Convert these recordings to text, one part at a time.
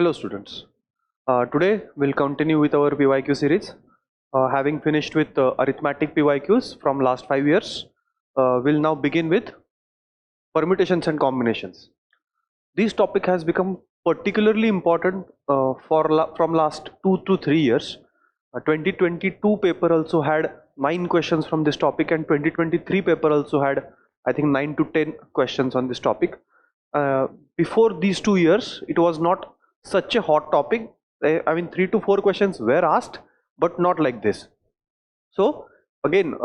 Hello students. Today we'll continue with our PYQ series. Having finished with arithmetic PYQs from last 5 years, we'll now begin with permutations and combinations. This topic has become particularly important from last 2 to 3 years. 2022 paper also had 9 questions from this topic, and 2023 paper also had, I think, 9 to 10 questions on this topic. Before these 2 years, it was not such a hot topic. I mean, 3 to 4 questions were asked, but not like this. So again,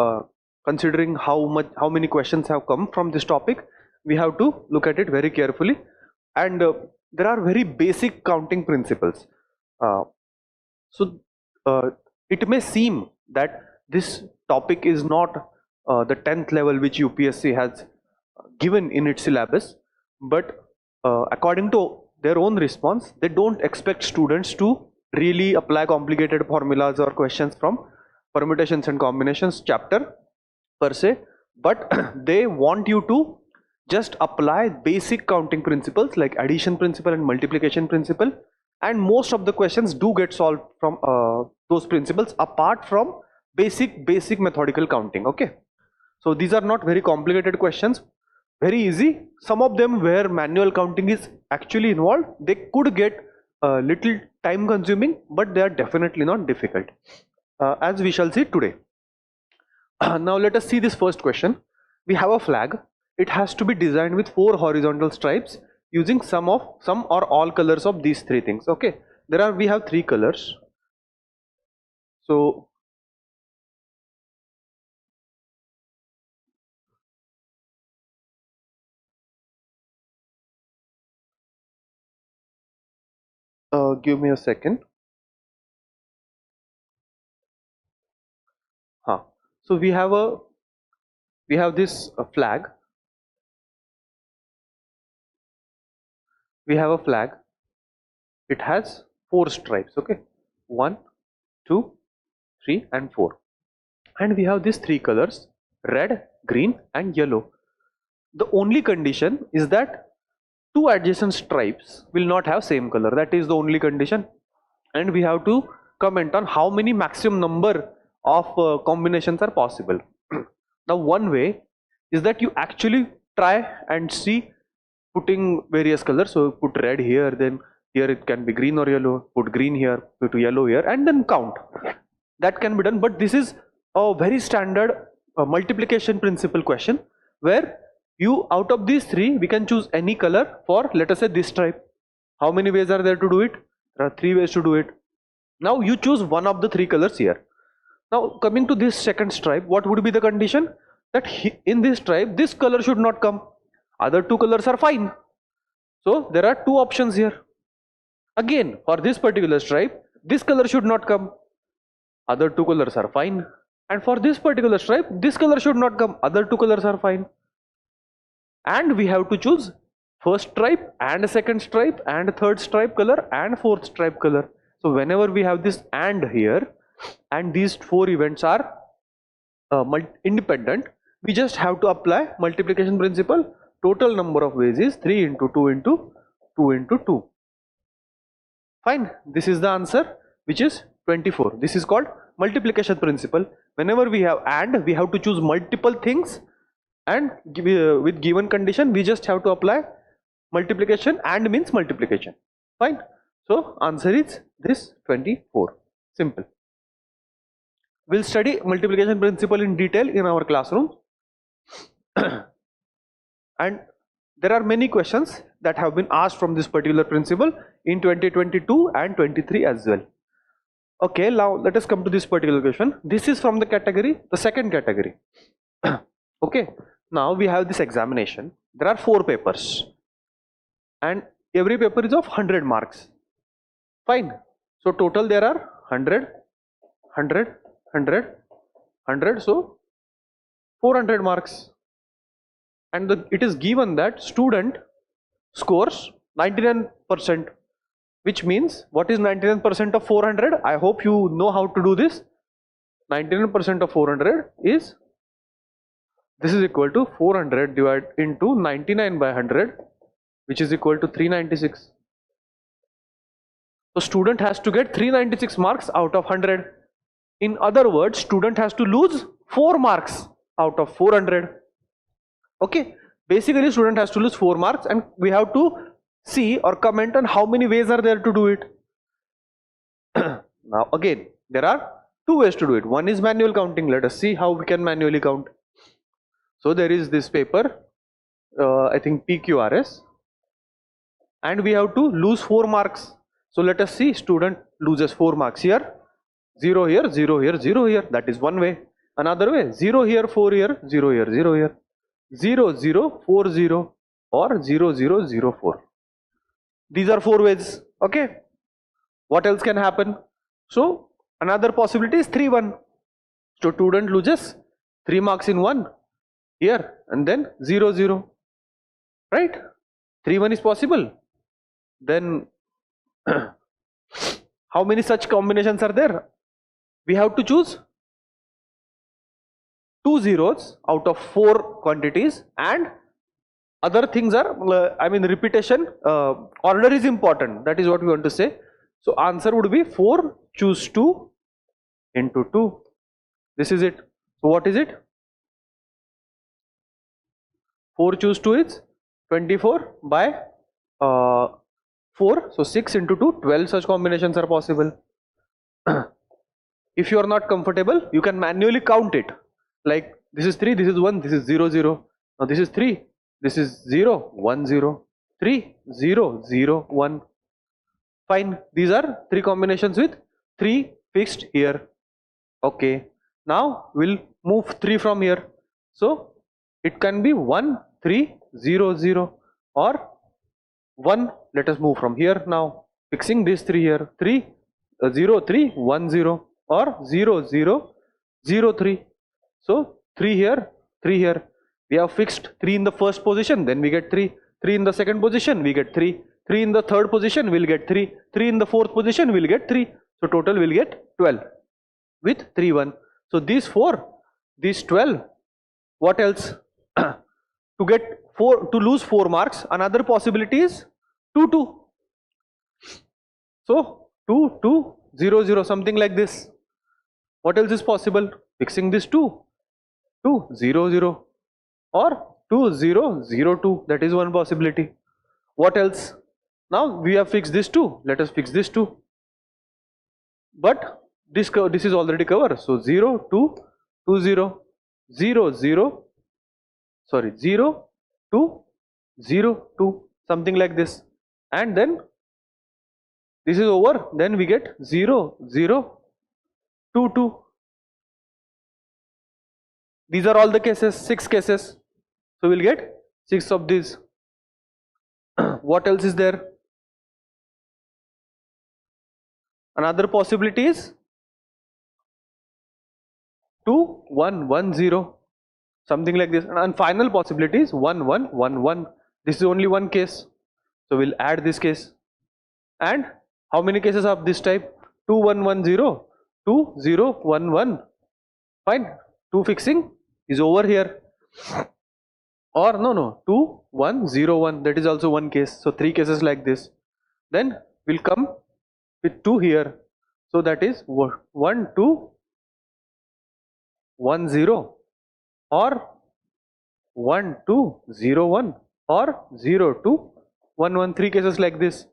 considering how many questions have come from this topic, we have to look at it very carefully. And there are very basic counting principles. It may seem that this topic is not the 10th level which UPSC has given in its syllabus, but according to their own response, they don't expect students to really apply complicated formulas or questions from permutations and combinations chapter per se, but they want you to just apply basic counting principles like addition principle and multiplication principle, and most of the questions do get solved from those principles apart from basic methodical counting. Okay, so these are not very complicated questions, very easy. Some of them where manual counting is actually involved, they could get a little time consuming, but they are definitely not difficult, as we shall see today. Now let us see this first question. We have a flag. It has to be designed with 4 horizontal stripes using some or all colors of these 3 things. Okay, we have 3 colors. So give me a second. So we have this flag. We have a flag. It has 4 stripes. Okay, 1, 2, 3 and 4, and we have these 3 colors: red, green and yellow. The only condition is that 2 adjacent stripes will not have same color. That is the only condition, and we have to comment on how many maximum number of combinations are possible. Now one way is that you actually try and see putting various colors. So put red here, then here it can be green or yellow, put green here, put yellow here, and then count. That can be done, but this is a very standard multiplication principle question where out of these 3 we can choose any color for, let us say, this stripe. How many ways are there to do it? There are 3 ways to do it. Now you choose one of the 3 colors here. Now coming to this second stripe, what would be the condition? That in this stripe this color should not come, other 2 colors are fine. So there are 2 options here. Again, for this particular stripe, this color should not come, other 2 colors are fine. And for this particular stripe, this color should not come, other 2 colors are fine. And we have to choose first stripe and second stripe and third stripe color and fourth stripe color. So whenever we have this and here, and these 4 events are independent, we just have to apply multiplication principle. Total number of ways is 3 into 2 into 2 into 2. Fine, this is the answer, which is 24. This is called multiplication principle. Whenever we have and, we have to choose multiple things, and with given condition we just have to apply multiplication. And means multiplication. Fine. So answer is this 24. Simple. We'll study multiplication principle in detail in our classroom. And there are many questions that have been asked from this particular principle in 2022 and 23 as well. Okay, now let us come to this particular question. This is from the second category. Okay, now we have this examination. There are 4 papers and every paper is of 100 marks. Fine. So total there are 100, 100, 100, 100, so 400 marks. And it is given that student scores 99%, which means what is 99% of 400? I hope you know how to do this. 99% of 400 is, this is equal to 400 divided into 99 by 100, which is equal to 396. So student has to get 396 marks out of 100. In other words, student has to lose 4 marks out of 400. Okay, basically student has to lose 4 marks, and we have to see or comment on how many ways are there to do it. Now again, there are 2 ways to do it. One is manual counting. Let us see how we can manually count. So there is this paper, I think PQRS, and we have to lose 4 marks. So let us see, student loses 4 marks here, 0 here, 0 here, 0 here. That is one way. Another way, 0 here, 4 here, 0 here, 0 here, 0 0 4 0 or 0 0 0 4. These are 4 ways. Okay, what else can happen? So another possibility is 3 1. So student loses 3 marks in 1 here and then 0 0, right? 3 1 is possible. Then how many such combinations are there? We have to choose 2 zeros out of 4 quantities, and other things are, repetition, order is important. That is what we want to say. So answer would be 4 choose 2 into 2. This is it. So what is it? 4 choose 2 is 24 by 4. So 6 into 2, 12 such combinations are possible. If you are not comfortable, you can manually count it. Like this is 3, this is 1, this is 0 0. Now this is 3, this is 0 1 0, 3 0 0 1. Fine, these are 3 combinations with 3 fixed here. Okay, now we'll move 3 from here. So it can be 1 3 0 0 or 1. Let us move from here now, fixing this 3 here, 3 0 3 1 0 or 0 0 0 3. So 3 here, 3 here. We have fixed 3 in the first position, then we get 3. 3 in the second position, we get 3. 3 in the third position, we'll get 3. 3 in the fourth position, we'll get 3. So total we'll get 12 with 3 1. So these 4, these 12. What else? To get 4, to lose 4 marks, another possibility is 2 2. So 2 2 0 0, something like this. What else is possible? Fixing this 2 2 0 0 or 2 0 0 2. That is one possibility. What else? Now we have fixed this 2. Let us fix this 2. But this is already covered. So 0 2 2 0 0 0. Sorry, 0 2 0 2, something like this. And then this is over. Then we get 0 0 2 2. These are all the cases, 6 cases. So we'll get 6 of these. What else is there? Another possibility is 2 1 1 0, something like this. And final possibility is 1 1 1 1. This is only one case. So we'll add this case. And how many cases of this type? 2 1 1 0, 2 0 1 1. Fine. 2 fixing is over here. Or no, 2 1 0 1. That is also one case. So 3 cases like this. Then we'll come with 2 here. So that is 1 2 1 0 or 1 2 0 1 or 0 2 1 1. 3 cases like this.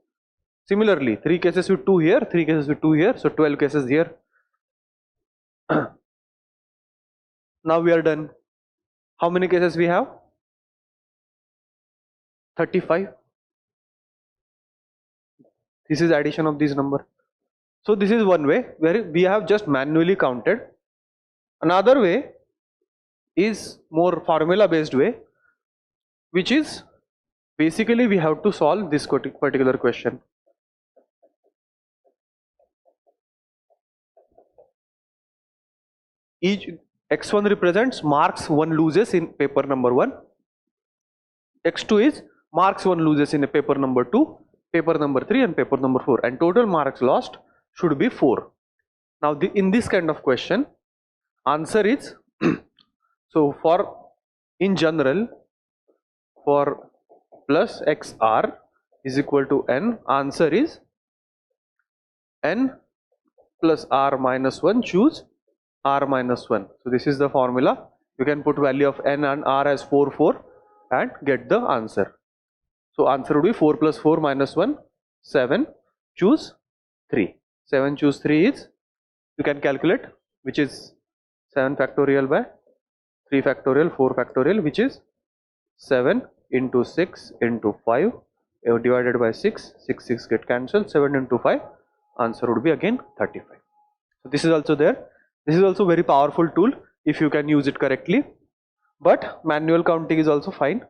Similarly, 3 cases with 2 here, 3 cases with 2 here. So 12 cases here. Now we are done. How many cases we have? 35. This is addition of this number. So this is one way where we have just manually counted. Another way is more formula based way, which is basically we have to solve this particular question. Each x1 represents marks one loses in paper number 1. x2 is marks one loses in a paper number 2, paper number 3 and paper number 4, and total marks lost should be 4. Now in this kind of question, answer is so for in general, for plus xr is equal to n, answer is n plus r minus 1, choose r minus 1. So this is the formula. You can put value of n and r as 4, 4 and get the answer. So answer would be 4 plus 4 minus 1, 7, choose 3. 7 choose 3 is, you can calculate, which is 7 factorial by 3 factorial, 4 factorial, which is 7 into 6 into 5 divided by 6, 6 get cancelled, 7 into 5, answer would be again 35. So this is also there. This is also very powerful tool if you can use it correctly, but manual counting is also fine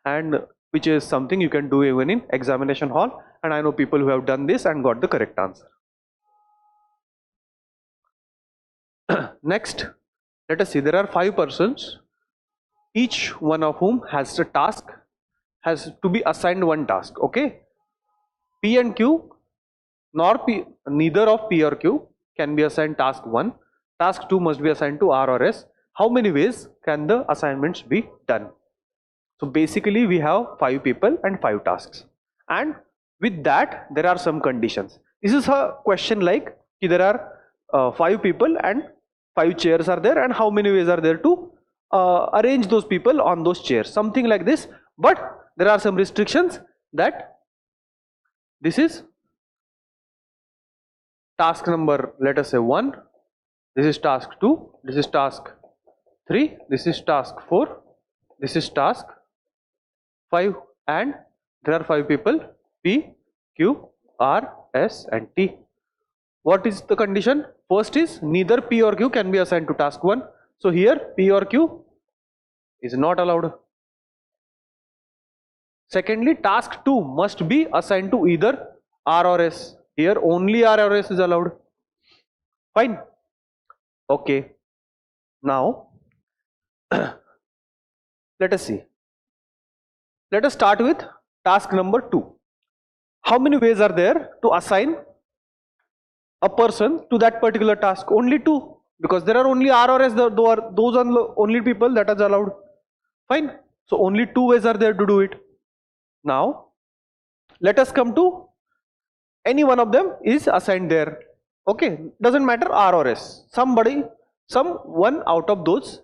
and which is something you can do even in examination hall, and I know people who have done this and got the correct answer. Next, let us see, there are 5 persons, each one of whom has a task, has to be assigned one task. Okay, P and Q, neither of P or Q can be assigned task 1. Task 2 must be assigned to R or S. How many ways can the assignments be done? So basically we have 5 people and 5 tasks, and with that there are some conditions. This is a question like there are 5 people and 5 chairs are there, and how many ways are there to arrange those people on those chairs, something like this. But there are some restrictions that this is task number, let us say 1, this is task 2, this is task 3, this is task 4, this is task 5, and there are 5 people, P, Q, R, S and T. What is the condition? First is neither P or Q can be assigned to task 1. So here P or Q is not allowed. Secondly, task 2 must be assigned to either R or S. Here only R or S is allowed. Fine. Okay. Now let us see. Let us start with task number 2. How many ways are there to assign a person to that particular task? Only 2, because there are only R or S, those are the only people that are allowed. Fine. So only 2 ways are there to do it. Now let us come to any one of them is assigned there. Okay, doesn't matter R or S, someone out of those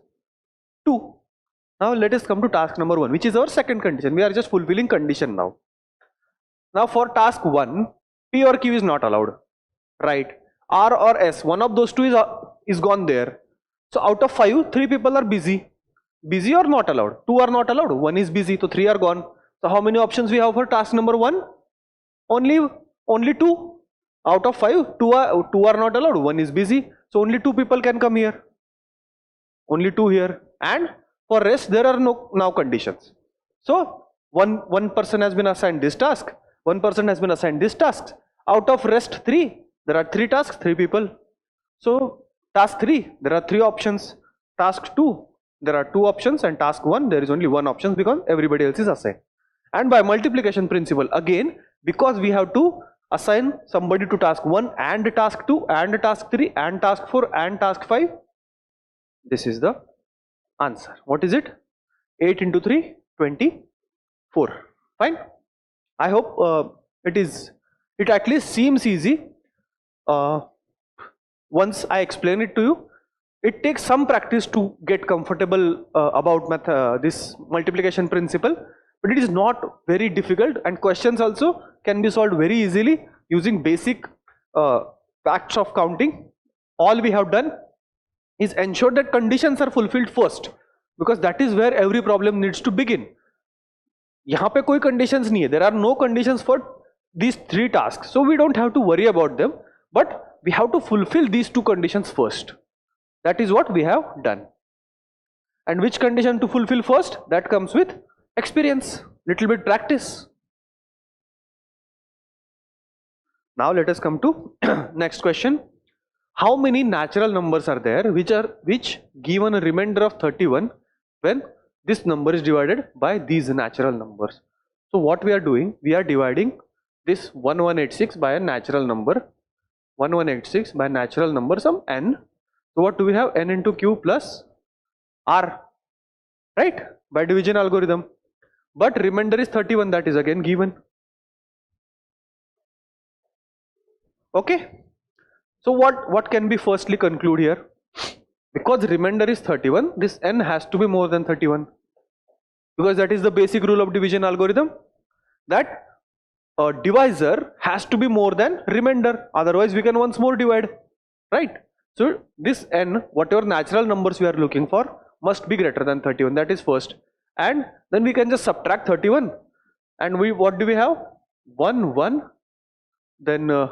2. Now let us come to task number 1, which is our second condition. We are just fulfilling condition now. Now for task 1, P or Q is not allowed, right? R or S, one of those 2 is gone there. So out of 5, 3 people are busy. Busy or not allowed? 2 are not allowed, 1 is busy, so 3 are gone. So how many options we have for task number 1? Only 2. Out of 5, 2 are not allowed, 1 is busy. So only 2 people can come here. Only 2 here. And for rest there are no now conditions. So one person has been assigned this task, one person has been assigned this task. Out of rest 3, there are 3 tasks, 3 people. So task 3, there are 3 options. Task 2, there are 2 options, and task 1, there is only 1 option because everybody else is assigned. And by multiplication principle, again, because we have to assign somebody to task 1 and task 2 and task 3 and task 4 and task 5, this is the answer. What is it? 8 into 3, 24. Fine. I hope it at least seems easy. Once I explain it to you, it takes some practice to get comfortable about this multiplication principle, but it is not very difficult, and questions also can be solved very easily using basic facts of counting. All we have done is ensure that conditions are fulfilled first, because that is where every problem needs to begin. यहाँ पे कोई conditions नहीं है, there are no conditions for these 3 tasks, so we don't have to worry about them, but we have to fulfill these 2 conditions first. That is what we have done. And which condition to fulfill first? That comes with experience, little bit practice. Now let us come to next question. How many natural numbers are there which given a remainder of 31 when this number is divided by these natural numbers? So what we are doing, we are dividing this 1186 by a natural number, 1186 by natural number some n. So what do we have? N into q plus r, right, by division algorithm. But remainder is 31, that is again given. Okay. So what can be firstly conclude here? Because remainder is 31, this n has to be more than 31, because that is the basic rule of division algorithm, that a divisor has to be more than remainder, otherwise we can once more divide, right? So this n, whatever natural numbers we are looking for, must be greater than 31, that is first. And then we can just subtract 31, and what do we have? 1 1, then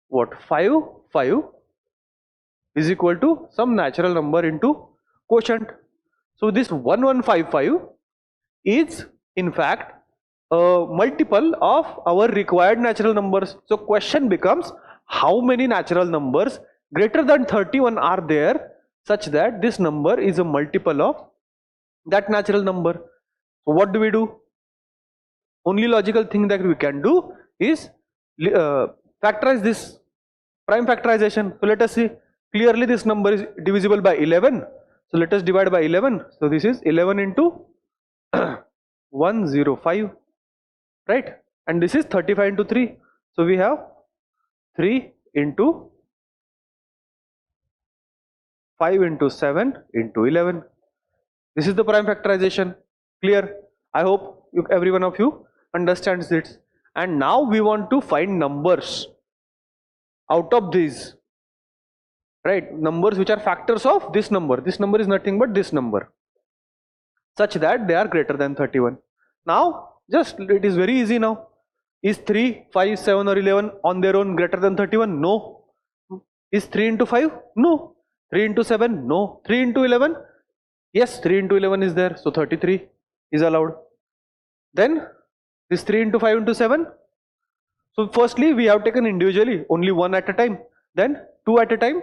what, 5 5 is equal to some natural number into quotient. So this 1155 is in fact a multiple of our required natural numbers. So question becomes, how many natural numbers greater than 31 are there such that this number is a multiple of that natural number? So what do we do? Only logical thing that we can do is factorize this, prime factorization. So let us see, clearly this number is divisible by 11, so let us divide by 11. So this is 11 into 105, right? And this is 35 into 3, so we have 3 into 5 into 7 into 11. This is the prime factorization. Clear? I hope every one of you understands this. And now we want to find numbers out of these, right? Numbers which are factors of this number. This number is nothing but this number, such that they are greater than 31. Now just, it is very easy now. Is 3, 5, 7 or 11 on their own greater than 31? No. Is 3 into 5? No. 3 into 7? No. 3 into 11? Yes, 3 into 11 is there, so 33 is allowed. Then this 3 into 5 into 7. So firstly we have taken individually only one at a time, then two at a time,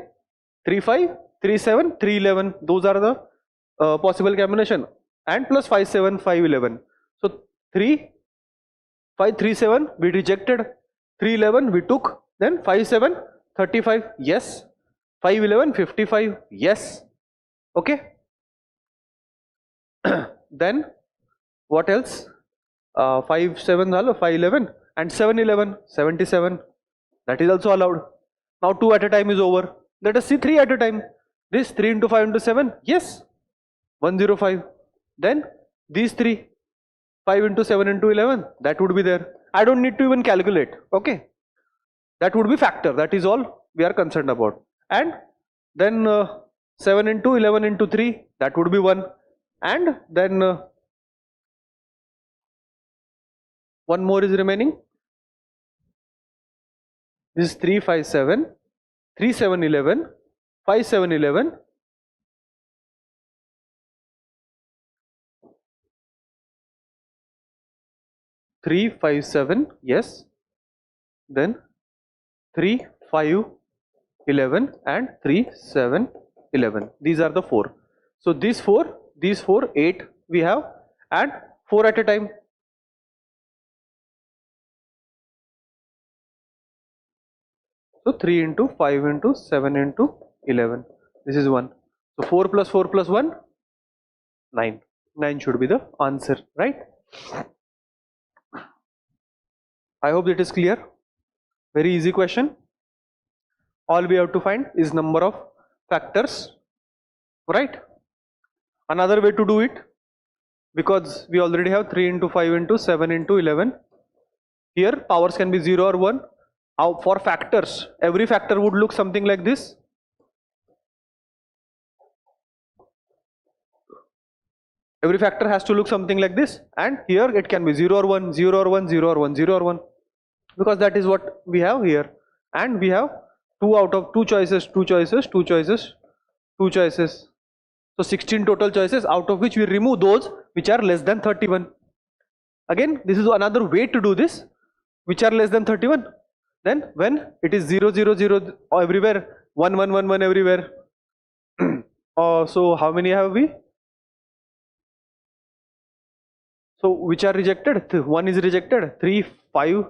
3 5, 3 7, 3 11. Those are the possible combination, and plus 5 7, 5 11. So 3 5 3 7 we rejected, 3 11 we took, then 5 7 35, yes, 5 11 55, yes. Okay. Then what else? 5 7 5 11 and 7 11 77, that is also allowed. Now 2 at a time is over. Let us see 3 at a time. This 3 into 5 into 7, yes, 105. Then these 3, 5 into 7 into 11, that would be there. I don't need to even calculate. Okay, that would be factor, that is all we are concerned about. And then 7 into 11 into 3, that would be 1. And then one more is remaining. This is 3 5 7, 3 7 11, 5 7 11, 3 5 7, yes, then 3 5 11 and 3 7 11. These are the 4. So these 4, 8 we have, and 4 at a time. So 3 into 5 into 7 into 11, this is 1. So 4 plus 4 plus 1, 9. 9 should be the answer, right? I hope that is clear. Very easy question. All we have to find is number of factors, right? Another way to do it, because we already have 3 into 5 into 7 into 11. Here powers can be 0 or 1. For factors, every factor would look something like this. Every factor has to look something like this, and here it can be 0 or 1, 0 or 1, 0 or 1, 0 or 1, because that is what we have here. And we have 2 out of 2 choices, 2 choices, 2 choices, 2 choices. So 16 total choices, out of which we remove those which are less than 31. Again, this is another way to do this, which are less than 31. Then when it is 0 0 0 everywhere, 1 1 1 1 everywhere. So how many have we? So which are rejected? 1 is rejected, 3 5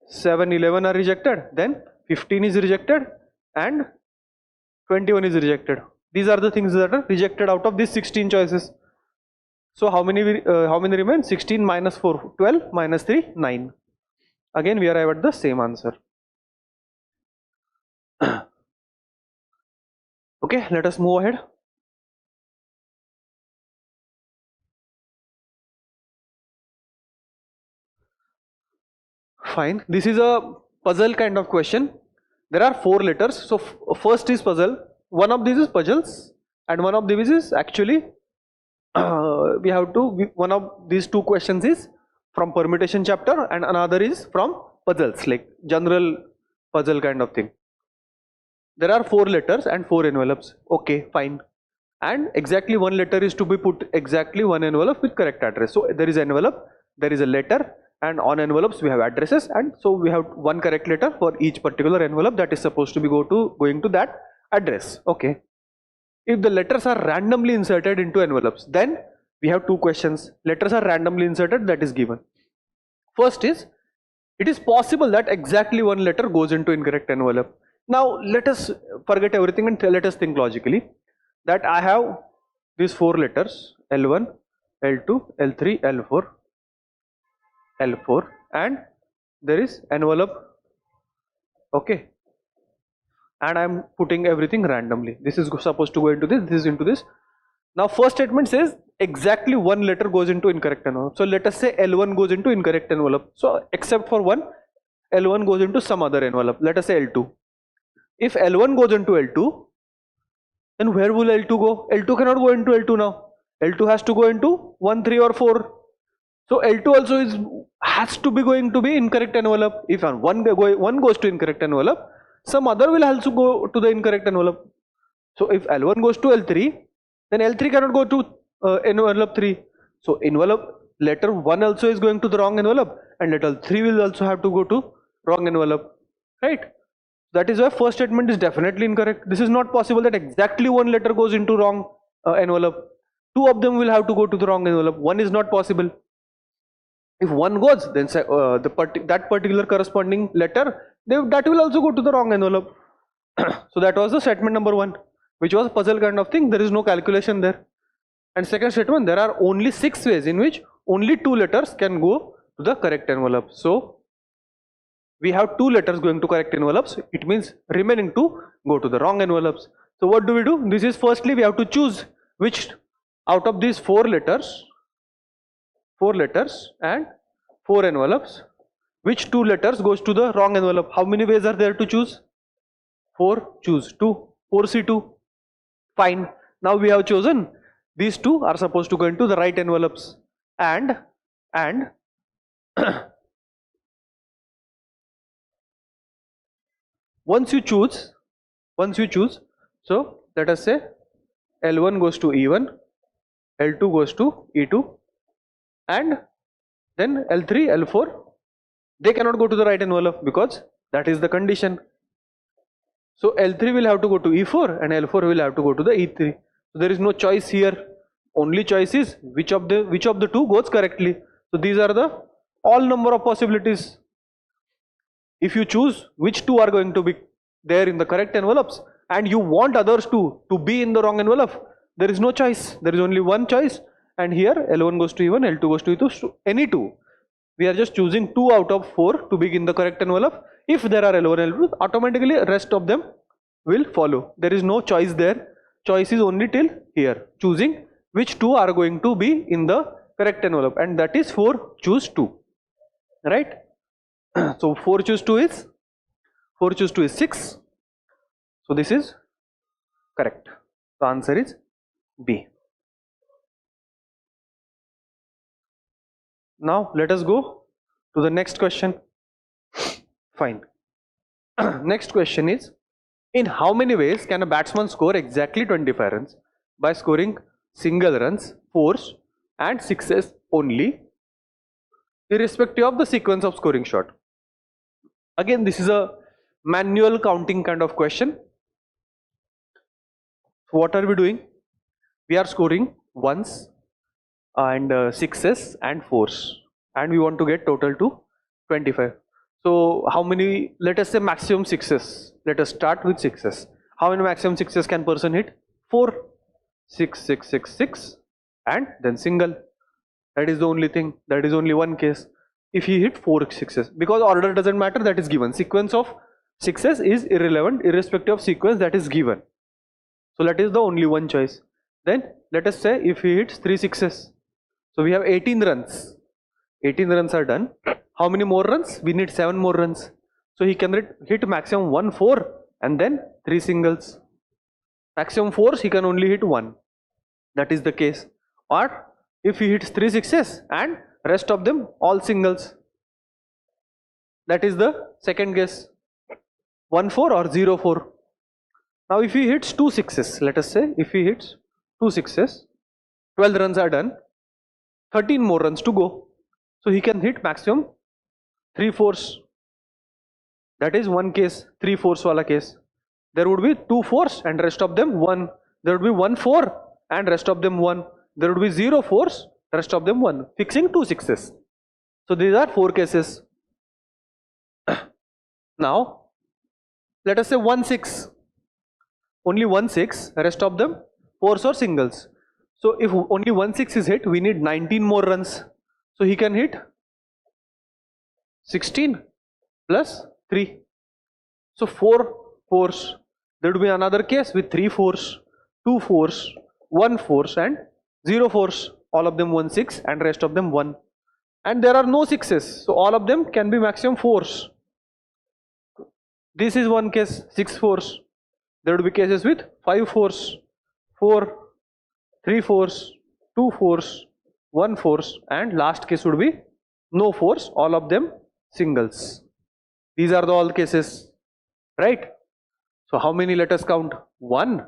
7 11 are rejected, then 15 is rejected, and 21 is rejected. These are the things that are rejected out of these 16 choices. So how many remain? 16 minus 4, 12, minus 3, 9. Again we arrive at the same answer. Okay, let us move ahead. Fine, this is a puzzle kind of question. There are 4 letters. So first is puzzle. One of these is puzzles and one of these is actually we have to, one of these 2 questions is from permutation chapter and another is from puzzles, like general puzzle kind of thing. There are 4 letters and 4 envelopes. Okay, fine. And exactly 1 letter is to be put exactly 1 envelope with correct address. So there is envelope, there is a letter, and on envelopes we have addresses, and so we have 1 correct letter for each particular envelope that is supposed to be going to that address. Okay. If the letters are randomly inserted into envelopes, then we have 2 questions. Letters are randomly inserted, that is given. First is, it is possible that exactly 1 letter goes into incorrect envelope. Now let us forget everything and let us think logically, that I have these 4 letters L1, L2, L3, L4, L4, and there is envelope. Okay, and I am putting everything randomly. This is supposed to go into this, this is into this. Now first statement says exactly 1 letter goes into incorrect envelope. So let us say L1 goes into incorrect envelope. So except for 1, L1 goes into some other envelope. Let us say L2. If L1 goes into L2, then where will L2 go? L2 cannot go into L2 now. L2 has to go into 1, 3 or 4. So L2 also has to be going to be incorrect envelope. If one goes to incorrect envelope, some other will also go to the incorrect envelope. So if L1 goes to L3, then L3 cannot go to envelope 3. So envelope letter 1 also is going to the wrong envelope, and letter 3 will also have to go to wrong envelope, right? That is why first statement is definitely incorrect. This is not possible that exactly 1 letter goes into wrong envelope. 2 of them will have to go to the wrong envelope. 1 is not possible. If 1 goes, then that particular corresponding letter, that will also go to the wrong envelope. So that was the statement number 1, which was a puzzle kind of thing. There is no calculation there. And second statement, there are only 6 ways in which only 2 letters can go to the correct envelope. So we have 2 letters going to correct envelopes. It means remaining 2 go to the wrong envelopes. So what do? This is, firstly we have to choose which out of these 4 letters and 4 envelopes, which 2 letters goes to the wrong envelope. How many ways are there to choose? 4. Choose 2. 4C2. Fine. Now we have chosen these 2 are supposed to go into the right envelopes, and once you choose, so let us say L1 goes to E1, L2 goes to E2, and then L3, L4, they cannot go to the right envelope because that is the condition. So L3 will have to go to E4 and L4 will have to go to the E3. So there is no choice here. Only choice is which of the 2 goes correctly. So these are the all number of possibilities. If you choose which 2 are going to be there in the correct envelopes and you want others to be in the wrong envelope, there is no choice. There is only one choice, and here L1 goes to E1, L2 goes to E2, so any 2. We are just choosing 2 out of 4 to be in the correct envelope. If there are L1, L2, automatically rest of them will follow. There is no choice there. Choice is only till here, choosing which 2 are going to be in the correct envelope, and that is 4 choose 2, right? So 4 choose 2 is 6. So this is correct. The answer is B. Now let us go to the next question. Fine. Next question is, in how many ways can a batsman score exactly 25 runs by scoring single runs, fours and sixes only, irrespective of the sequence of scoring shot? Again, this is a manual counting kind of question. So what are we doing? We are scoring ones and sixes and fours, and we want to get total to 25. So how many, let us say maximum sixes. Let us start with sixes. How many maximum sixes can person hit? 4. 6, 6, 6, 6 and then single. That is the only thing. That is only one case. If he hit 4 sixes, because order doesn't matter, that is given. Sequence of sixes is irrelevant irrespective of sequence that is given. So that is the only one choice. Then let us say if he hits 3 sixes, so we have 18 runs. 18 runs are done. How many more runs? We need 7 more runs. So he can hit maximum 1 4 and then 3 singles. Maximum 4s he can only hit 1. That is the case. Or if he hits 3 sixes and rest of them all singles. That is the second case. 1 4 or 0 4. Now if he hits 2 sixes, let us say if he hits 2 sixes, 12 runs are done, 13 more runs to go. So he can hit maximum 3 4s. That is one case, 3 4s wala case. There would be 2 4s and rest of them 1. There would be 1 4 and rest of them 1. There would be 0 4s, rest of them 1, fixing 2 sixes. So these are 4 cases. Now let us say 1 6. Only 1 6, rest of them 4s or singles. So if only 1 6 is hit, we need 19 more runs. So he can hit 16 plus 3. So 4 4s. There would be another case with 3 4s, 2 4s, 1 4s and 0 4s. All of them 1 6 and rest of them 1. And there are no 6s. So all of them can be maximum 4s. This is one case, 6 4s. There would be cases with 5 4s, 4, 3 4s, 2 4s, 1 4s and last case would be no 4s, all of them singles. These are the all cases, right? So how many, let us count? 1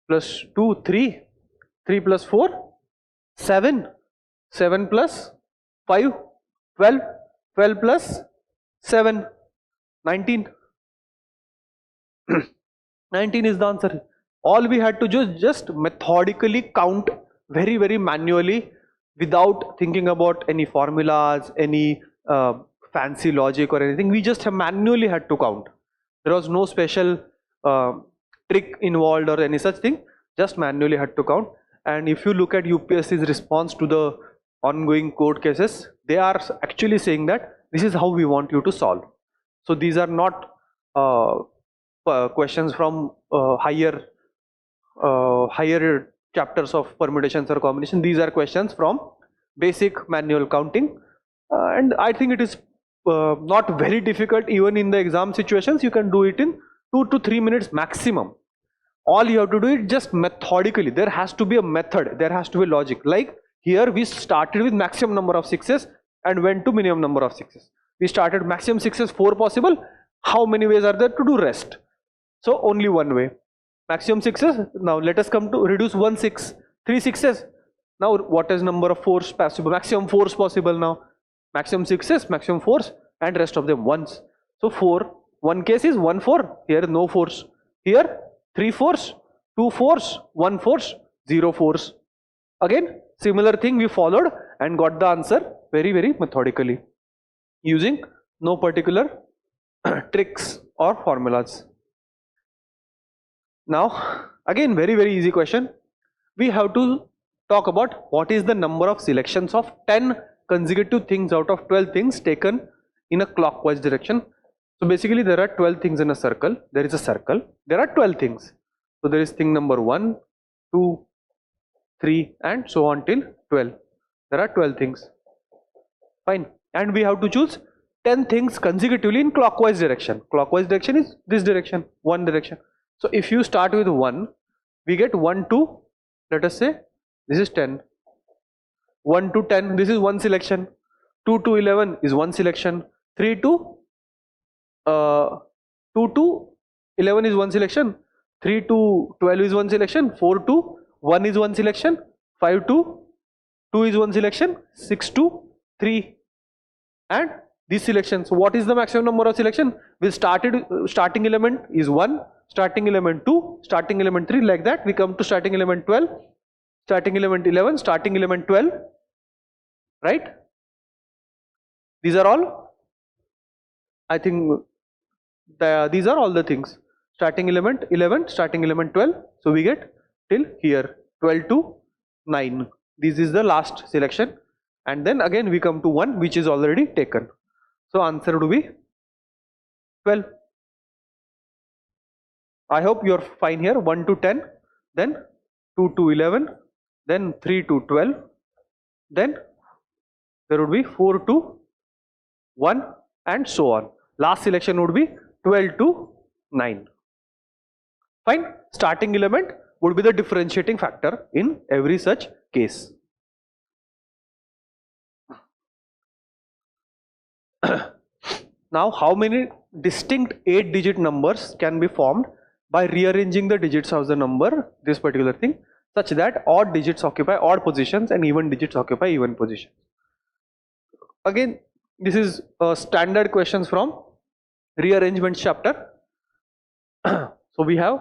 plus 2, 3, 3 plus 4, 7, 7 plus 5, 12, 12 plus 7, 19. 19 is the answer. All we had to do just methodically count very manually without thinking about any formulas, any fancy logic or anything. We just manually had to count. There was no special trick involved or any such thing. Just manually had to count. And if you look at UPSC's response to the ongoing court cases, they are actually saying that this is how we want you to solve. So these are not questions from higher chapters of permutations or combination. These are questions from basic manual counting, and I think it is not very difficult. Even in the exam situations, you can do it in 2 to 3 minutes maximum. All you have to do is just methodically. There has to be a method, there has to be logic. Like here we started with maximum number of sixes and went to minimum number of sixes. We started maximum sixes, 4 possible. How many ways are there to do rest? So only one way, maximum sixes. Now let us come to reduce 1 6, 3 sixes. Now what is number of 4s possible? Maximum 4s possible. Now maximum sixes, maximum 4s and rest of them 1s. So 4, one case is 1 4, here no 4s. Here 3 4s, 2 4s, 1 4s, 0 4s. Again similar thing we followed and got the answer very methodically using no particular tricks or formulas. Now again very easy question. We have to talk about what is the number of selections of 10 consecutive things out of 12 things taken in a clockwise direction. So basically there are 12 things in a circle. There is a circle, there are 12 things. So there is thing number 1, 2, 3 and so on till 12. There are 12 things. Fine. And we have to choose 10 things consecutively in clockwise direction. Clockwise direction is this direction, one direction. So if you start with 1, we get 1 to, let us say this is 10. 1 to 10, this is one selection. 2 to 11 is one selection. 3 to 2 to 11 is one selection. 3 to 12 is one selection. 4 to 1 is one selection. 5 to 2 is one selection. 6 to 3 and these selections. So what is the maximum number of selection? We started, starting element is 1, starting element 2, starting element 3, like that we come to starting element 12, starting element 11, starting element 12, right? These are all, I think these are all the things. Starting element 11, starting element 12, so we get till here 12 to 9. This is the last selection and then again we come to 1 which is already taken. So answer would be 12. I hope you're fine here. 1 to 10, then 2 to 11, then 3 to 12, then there would be 4 to 1 and so on. Last selection would be 12 to 9. Fine. Starting element would be the differentiating factor in every such case. Now, how many distinct 8-digit numbers can be formed by rearranging the digits of the number, this particular thing, such that odd digits occupy odd positions and even digits occupy even positions? Again, this is standard questions from rearrangement chapter. So we have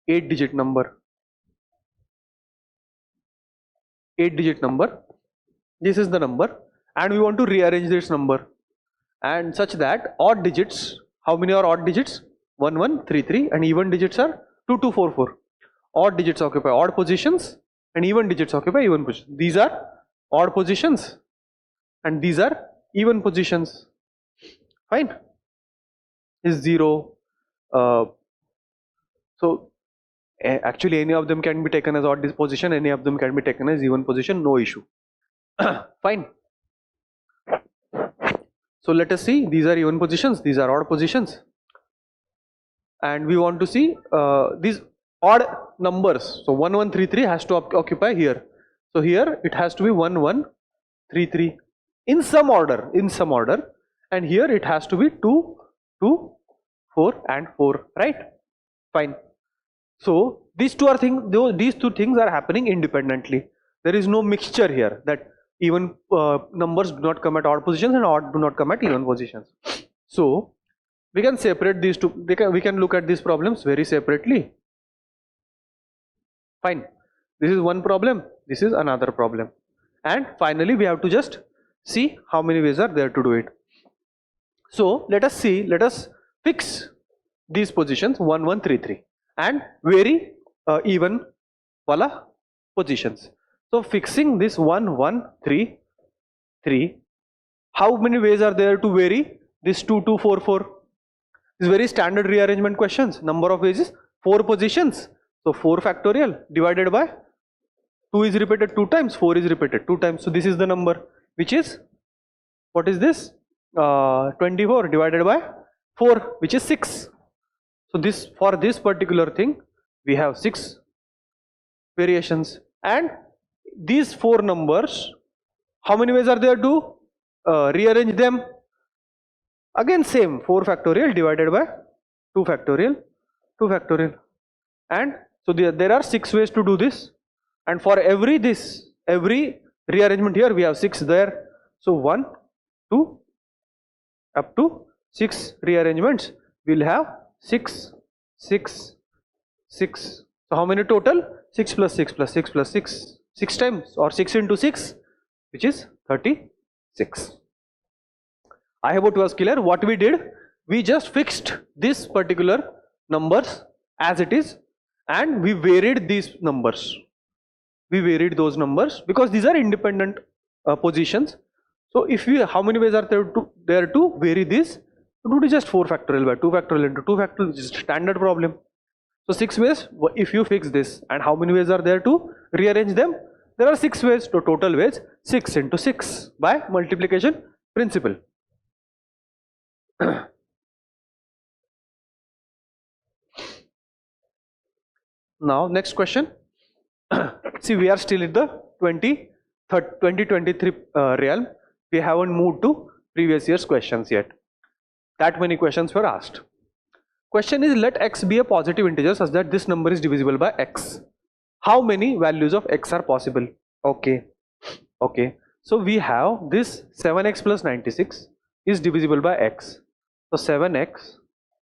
8-digit number. 8-digit number. This is the number, and we want to rearrange this number, and such that odd digits, how many are odd digits? 1 1 3 3, and even digits are 2 2 4 4. Odd digits occupy odd positions and even digits occupy even positions. These are odd positions and these are even positions. Fine. Is 0. So actually any of them can be taken as odd position, any of them can be taken as even position, no issue. Fine. So let us see, these are even positions, these are odd positions, and we want to see these odd numbers. So 1 1 3 3 has to occupy here. So here it has to be 1 1 3 3 in some order, and here it has to be 2 2 4 and 4, right? Fine. So these two things are happening independently. There is no mixture here that even numbers do not come at odd positions and odd do not come at even positions. So we can separate these two. We can look at these problems very separately. Fine. This is one problem, this is another problem, and finally we have to just see how many ways are there to do it. So let us see, let us fix these positions 1 1 3 3 and vary even wala positions. So fixing this 1 1 3 3, how many ways are there to vary this 2 2 4 4? This is very standard rearrangement questions. Number of ways is 4 positions. So 4 factorial divided by 2 is repeated 2 times, 4 is repeated 2 times. So this is the number, which is, what is this? 24 divided by 4, which is 6. So this, for this particular thing we have 6 variations, and these 4 numbers, how many ways are there to rearrange them? Again same, 4 factorial divided by 2 factorial, 2 factorial, and so there are 6 ways to do this, and for every rearrangement here we have 6 there. So 1 2 up to 6 rearrangements, we'll have 6 6 6. So how many total? 6 plus 6 plus 6 plus 6, 6 times, or 6 into 6, which is 36. I hope it was clear. What we did, we just fixed this particular numbers as it is, and we varied these numbers. We varied those numbers because these are independent positions. So if we, how many ways are there to vary this? To do just 4 factorial by 2 factorial into 2 factorial, which is standard problem. So 6 ways if you fix this, and how many ways are there to rearrange them? There are 6 ways. To total ways 6 into 6 by multiplication principle. Now next question. See, we are still in the 2023 realm. We haven't moved to previous year's questions yet. That many questions were asked. Question is, let x be a positive integer such that this number is divisible by x. How many values of x are possible? Okay. So we have this 7x plus 96 is divisible by x. So 7x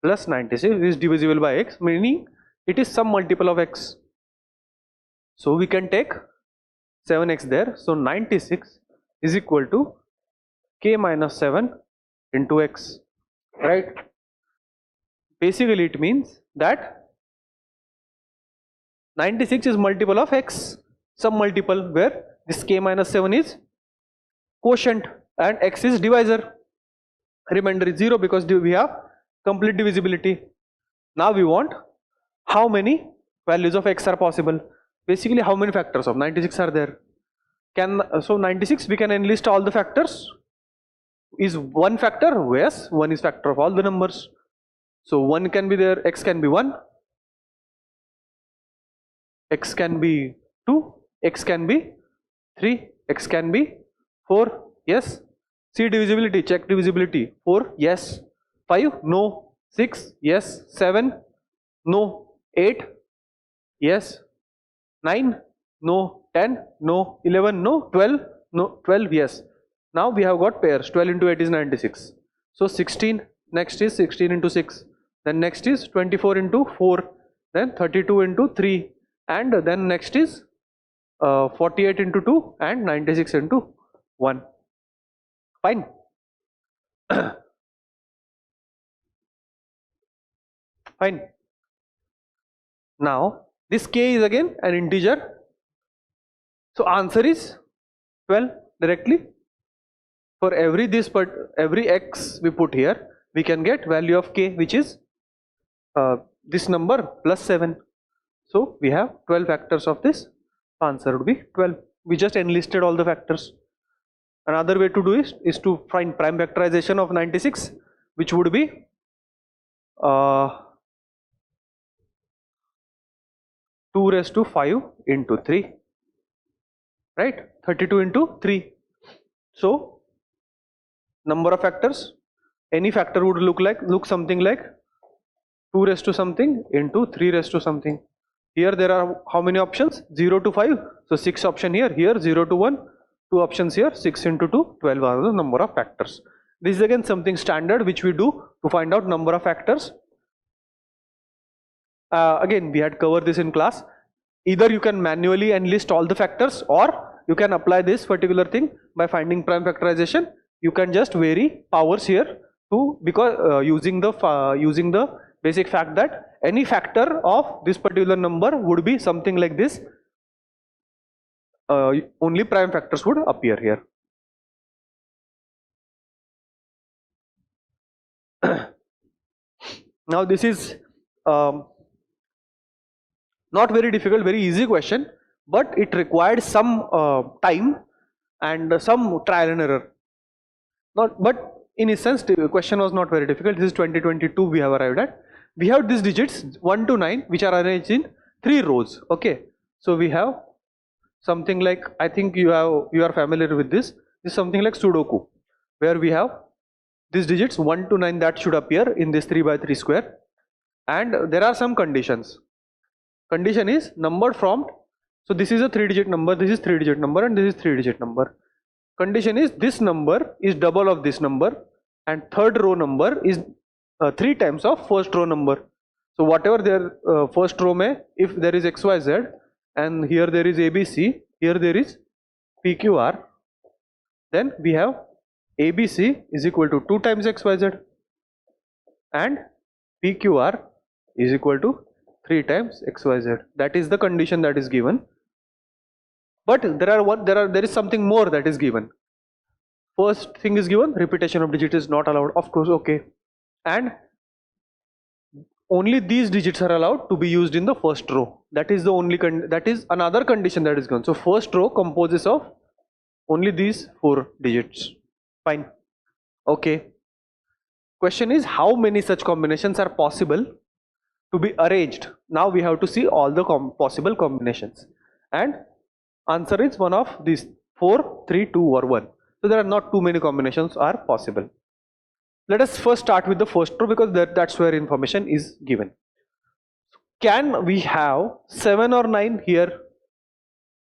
plus 96 is divisible by x, meaning it is some multiple of x. So we can take 7x there. So 96 is equal to k minus 7 into x, right? Basically it means that 96 is multiple of x, some multiple where this k minus 7 is quotient and x is divisor. Remainder is 0 because we have complete divisibility. Now we want how many values of x are possible. Basically, how many factors of 96 are there? So 96 we can enlist all the factors. Is one factor? Yes, one is factor of all the numbers. So 1 can be there, x can be 1, x can be 2, x can be 3, x can be 4, yes. See divisibility, check divisibility. 4, yes. 5, no. 6, yes. 7, no. 8, yes. 9, no. 10, no. 11, no. 12, no. 12, yes. Now we have got pairs. 12 into 8 is 96. So 16, next is 16 into 6. Then next is 24 into 4. Then 32 into 3. And then next is 48 into 2 and 96 into 1. Fine. Fine. Now this k is again an integer. So answer is 12 directly. For every x we put here, we can get value of k, which is this number plus 7. So we have 12 factors of this. Answer would be 12. We just enlisted all the factors. Another way to do is to find prime factorization of 96, which would be 2 raised to 5 into 3, right? 32 into 3. So number of factors, any factor would look something like 2 raised to something into 3 raised to something. Here there are how many options? 0 to 5. So 6 option here. Here 0 to 1. 2 options here. 6 into 2. 12 are the number of factors. This is again something standard which we do to find out number of factors. Again we had covered this in class. Either you can manually enlist all the factors, or you can apply this particular thing by finding prime factorization. You can just vary powers here to, because using the basic fact that any factor of this particular number would be something like this. Only prime factors would appear here. Now this is not very difficult, very easy question, but it required some time and some trial and error. But in a sense the question was not very difficult. This is 2022 we have arrived at. We have these digits 1 to 9 which are arranged in 3 rows. Okay, so we have something like, I think you are familiar with this. This is something like Sudoku, where we have these digits 1 to 9 that should appear in this 3 by 3 square, and there are some conditions. Condition is number from, so this is a 3-digit number, this is 3-digit number, and this is 3-digit number. Condition is this number is double of this number, and third row number is 3 times of first row number. So whatever their first row may, if there is XYZ and here there is ABC, here there is PQR, then we have ABC is equal to 2 times XYZ and PQR is equal to 3 times XYZ. That is the condition that is given. But there is something more that is given. First thing is given, repetition of digits is not allowed, of course, okay. And only these digits are allowed to be used in the first row. That is the only that is another condition that is given. So first row composes of only these 4 digits. Fine. Okay. Question is, how many such combinations are possible to be arranged? Now we have to see all the possible combinations, and answer is one of these 4, 3, 2 or 1. So there are not too many combinations are possible. Let us first start with the first row, because that's where information is given. Can we have 7 or 9 here?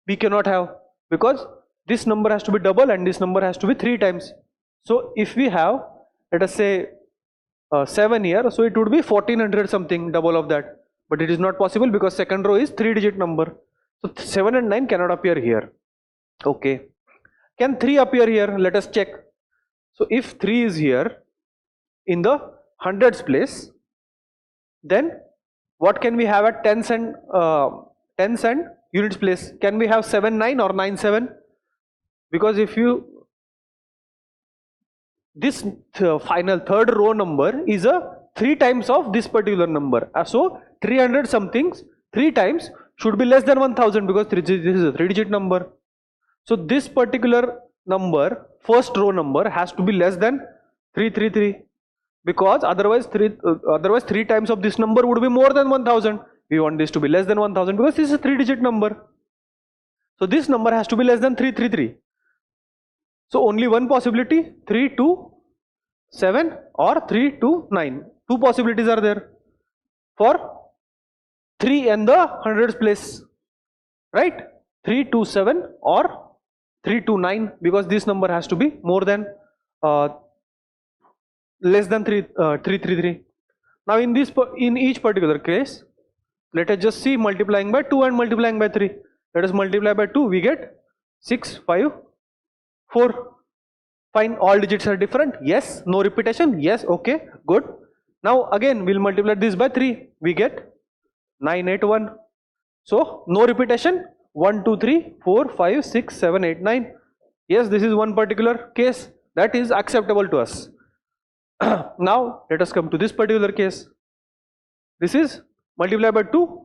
We cannot have, because this number has to be double and this number has to be 3 times. So if we have, let us say 7 here, so it would be 1400 something, double of that. But it is not possible because second row is 3-digit number. So 7 and 9 cannot appear here. Okay. Can 3 appear here? Let us check. So if 3 is here in the hundreds place, then what can we have at tens and units place? Can we have 7 9 or 9 7? Because if you, this final third row number is a 3 times of this particular number. So 300 somethings 3 times should be less than 1000 because this is a 3-digit number. So this particular number, first row number, has to be less than 333 because otherwise 3 times of this number would be more than 1000. We want this to be less than 1000 because this is a 3-digit number. So this number has to be less than 333. So only one possibility, 3 to 7 or 3 to 9. Two possibilities are there for 3 and the hundreds place, right? 3 to 7 or 3 to 9 because this number has to be more than less than 333. Now in each particular case, let us just see multiplying by 2 and multiplying by 3. Let us multiply by 2, we get 6, 5, 4. Fine, all digits are different. Yes. No repetition. Yes. Okay, good. Now again we'll multiply this by 3, we get 981. So no repetition. 1 2 3 4 5 6 7 8 9. Yes, this is one particular case that is acceptable to us. Now let us come to this particular case. This is multiply by 2,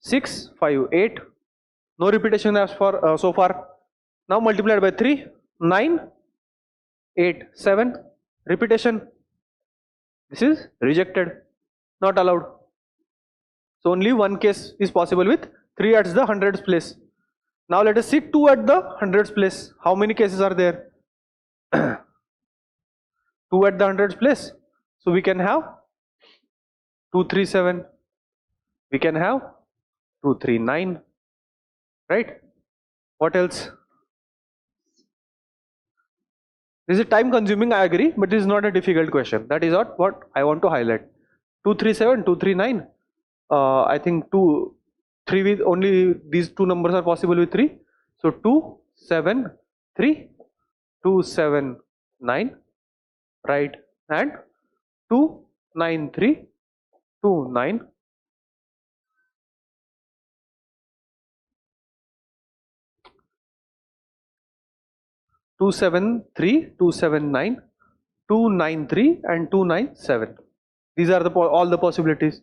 6 5 8. No repetition as for so far. Now multiplied by 3, 9 8 7. Repetition. This is rejected, not allowed. So only one case is possible with 3 at the hundreds place. Now let us see 2 at the hundreds place. How many cases are there? 2 at the hundreds place. So we can have 237. We can have 239. Right? What else? This is time consuming, I agree, but this is not a difficult question. That is what I want to highlight. 237, 239. I think 3 with only these two numbers are possible with 3. So 273, 279, right? And 293, 29. 273, 279, 293 and 297. These are all the possibilities.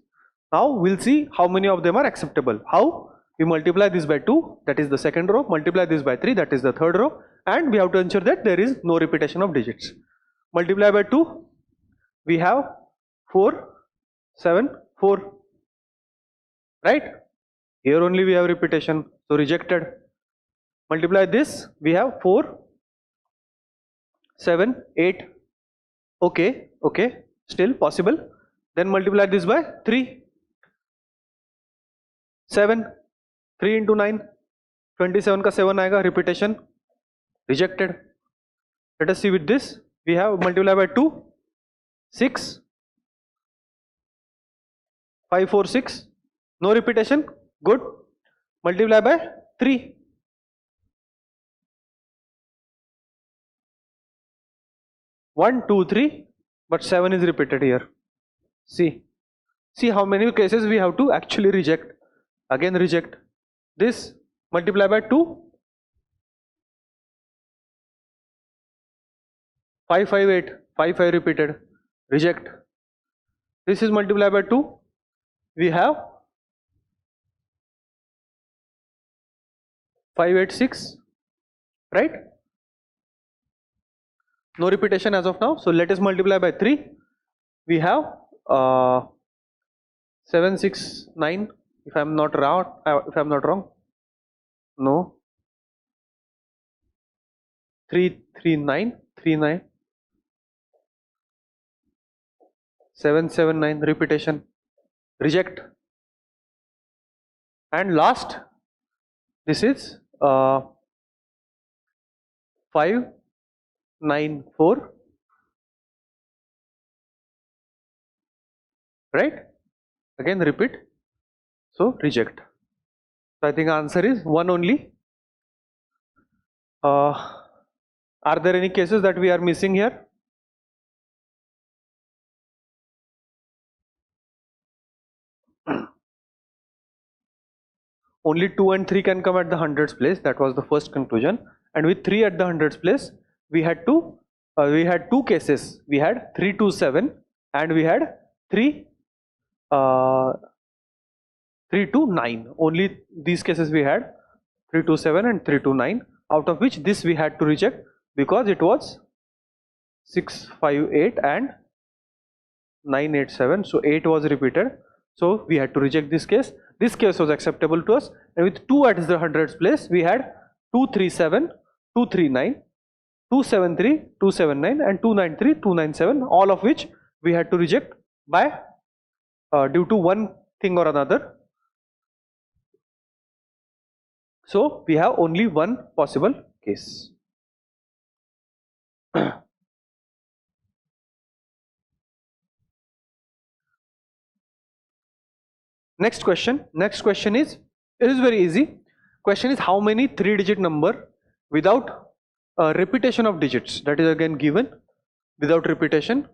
Now we'll see how many of them are acceptable. How? We multiply this by 2, that is the second row, multiply this by 3, that is the third row, and we have to ensure that there is no repetition of digits. Multiply by 2, we have 4, 7, 4. Right? Here only we have repetition, so rejected. Multiply this, we have 4, 7, 8. Okay, okay, still possible. Then multiply this by 3, 7, 3 into 9, 27 का 7 आएगा, repetition, rejected. Let us see with this, we have multiply by 2, 6, 5, 4, 6, no repetition, good. Multiply by 3, 1, 2, 3, but 7 is repeated here. See how many cases we have to actually reject. Again reject. This multiply by 2, 5, 5, 8, 5, 5 repeated, reject. This is multiply by 2, we have 5, 8, 6, right? No repetition as of now. So let us multiply by 3. We have 7, 6, 9. If I am not wrong, no. 3, 3, 9, 3, 9. 7, 7, 9. Repetition. Reject. And last, this is 5, 9, 4. Right? Again repeat. So reject. So I think answer is 1 only. Are there any cases that we are missing here? Only 2 and 3 can come at the hundreds place. That was the first conclusion. And with 3 at the hundreds place, we had two cases. We had 3 to 7 and we had 3 to 9. Only these cases we had, 3 to 7 and 3 to 9, out of which this we had to reject because it was 6, 5, 8 and 9, 8, 7. So 8 was repeated. So we had to reject this case. This case was acceptable to us, and with 2 at the hundreds place, we had 237, 239, 273, 279 and 293, 297, all of which we had to reject by due to one thing or another. So we have only one possible case. Next question is, it is very easy. Question is, how many 3-digit number without repetition of digits, that is again given, without repetition,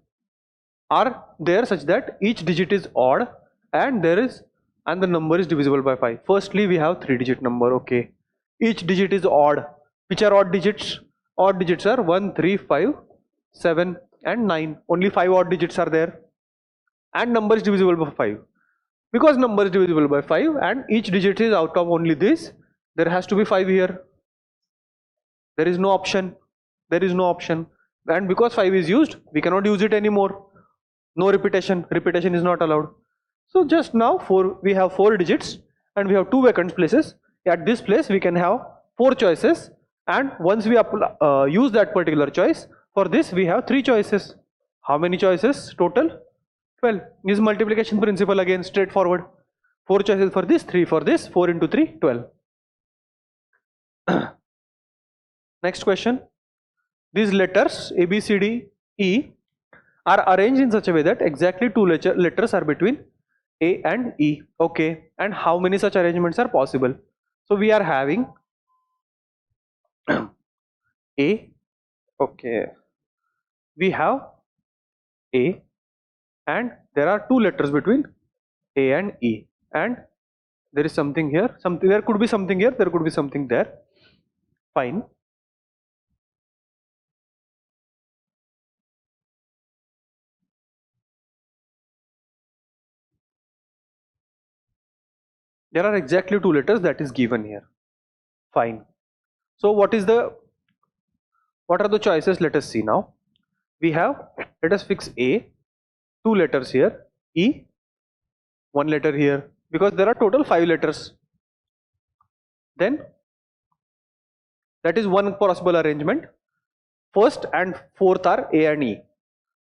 are there such that each digit is odd and the number is divisible by 5. Firstly, we have 3-digit number. Okay, each digit is odd. Which are odd digits? Odd digits are 1, 3, 5, 7 and 9. Only 5 odd digits are there, and number is divisible by 5. Because number is divisible by 5 and each digit is out of only this, there has to be 5 here. There is no option. And because 5 is used, we cannot use it anymore. No repetition. Repetition is not allowed. So just now we have 4 digits and we have 2 vacant places. At this place we can have 4 choices, and once we use that particular choice, for this we have 3 choices. How many choices total? 12. This is multiplication principle again, straightforward. 4 choices for this, 3 for this, 4 into 3, 12. Next question. These letters A, B, C, D, E are arranged in such a way that exactly 2 letters are between A and E. Okay, and how many such arrangements are possible? So we are having A. Okay, we have A and there are 2 letters between A and E, and there is something here, there could be something here, there could be something there. Fine. There are exactly 2 letters that is given here. Fine. So what are the choices? Let us see now. We have, let us fix A, 2 letters here, E, 1 letter here, because there are total 5 letters. Then that is one possible arrangement. First and fourth are A and E.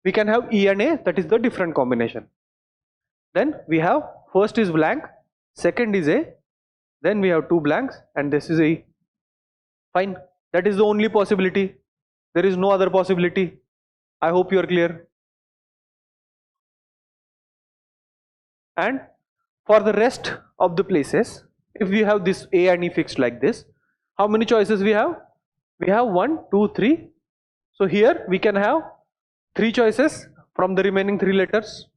We can have E and A, that is the different combination. Then we have first is blank, second is A, then we have 2 blanks and this is E. Fine. That is the only possibility. There is no other possibility. I hope you are clear. And for the rest of the places, if we have this A and E fixed like this, how many choices we have? We have 1, 2, 3. So here we can have 3 choices from the remaining 3 letters.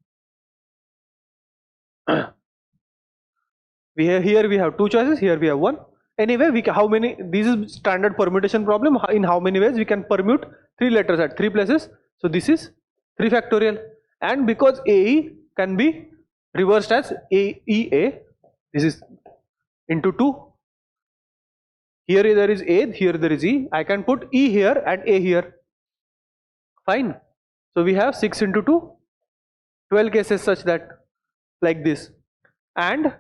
Here we have 2 choices, here we have 1. Anyway, this is standard permutation problem. In how many ways we can permute 3 letters at 3 places? So this is 3 factorial, and because AE can be reversed as AEA, this is into 2. Here there is A, here there is E. I can put E here and A here. Fine. So we have 6 into 2, 12 cases such that, like this. And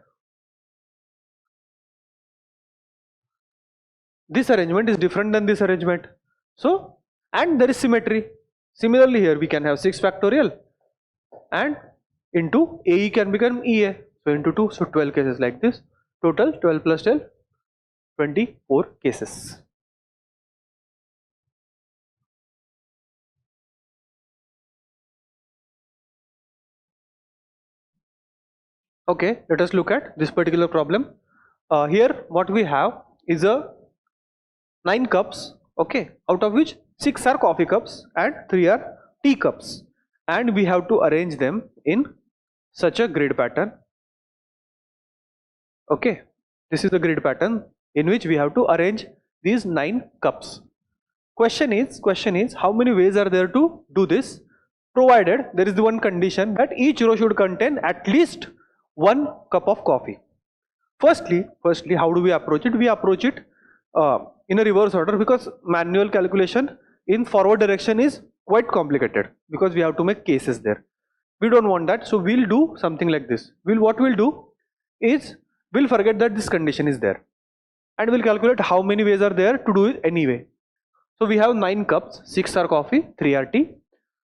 this arrangement is different than this arrangement. So, and there is symmetry. Similarly here we can have 6 factorial and into AE can become EA. So into 2, so 12 cases like this. Total 12 plus 12, 24 cases. Okay, let us look at this particular problem. Here what we have is a 9 cups, okay, out of which 6 are coffee cups and 3 are tea cups, and we have to arrange them in such a grid pattern. Okay, this is the grid pattern in which we have to arrange these 9 cups. Question is how many ways are there to do this? provided there is the one condition that each row should contain at least 1 cup of coffee. Firstly, how do we approach it? We approach it in a reverse order, because manual calculation in forward direction is quite complicated, because we have to make cases there. We don't want that, so we'll do something like this. What we'll do is we'll forget that this condition is there, and we'll calculate how many ways are there to do it anyway. So we have 9 cups, 6 are coffee, 3 are tea,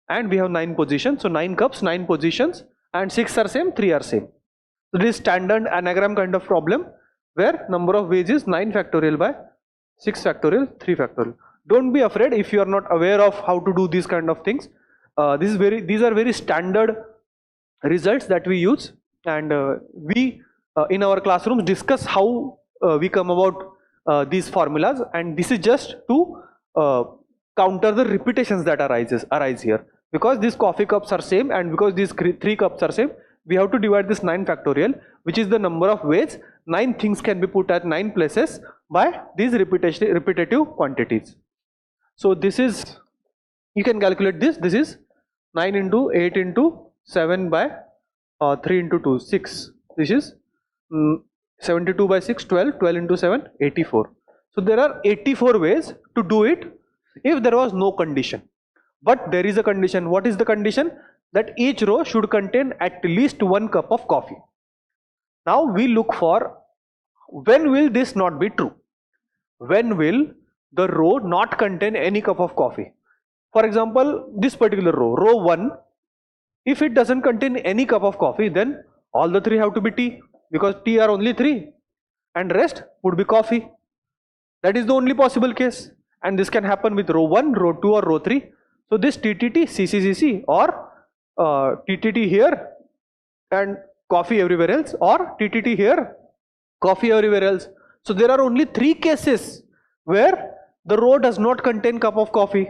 and we have 9 positions. So 9 cups, 9 positions, and 6 are same, 3 are same. So this is standard anagram kind of problem where number of ways is 9 factorial by 6 factorial, 3 factorial. Don't be afraid if you are not aware of how to do these kind of things. These are very standard results that we use, and we in our classrooms discuss how we come about these formulas, and this is just to counter the repetitions that arise here. Because these coffee cups are same, and because these 3 cups are same, we have to divide this 9 factorial, which is the number of ways 9 things can be put at 9 places by these repetitive quantities. So this is, you can calculate this. This is 9 into 8 into 7 by 3 into 2, 6. This is 72 by 6, 12, 12 into 7, 84. So there are 84 ways to do it if there was no condition. But there is a condition. What is the condition? That each row should contain at least 1 cup of coffee. Now we look for, when will this not be true? When will the row not contain any cup of coffee? For example, this particular row 1, if it doesn't contain any cup of coffee, then all the 3 have to be tea, because tea are only 3 and rest would be coffee. That is the only possible case, and this can happen with row 1, row 2 or row 3. So this TTT, CCCC, or TTT here and coffee everywhere else, or TTT here, coffee everywhere else. So there are only 3 cases where the row does not contain cup of coffee,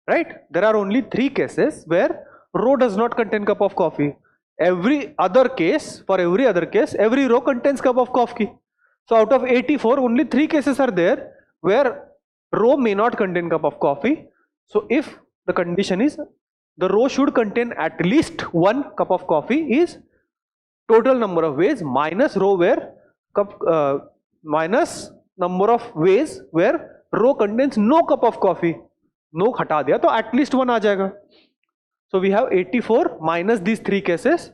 right? There are only 3 cases where row does not contain cup of coffee. Every other case, every row contains cup of coffee. So out of 84, only 3 cases are there where row may not contain cup of coffee. So if the condition is the row should contain at least 1 cup of coffee, is total number of ways minus row where minus number of ways where row contains no cup of coffee. No हटा दिया तो at least 1 आ जाएगा. So we have 84 minus these 3 cases.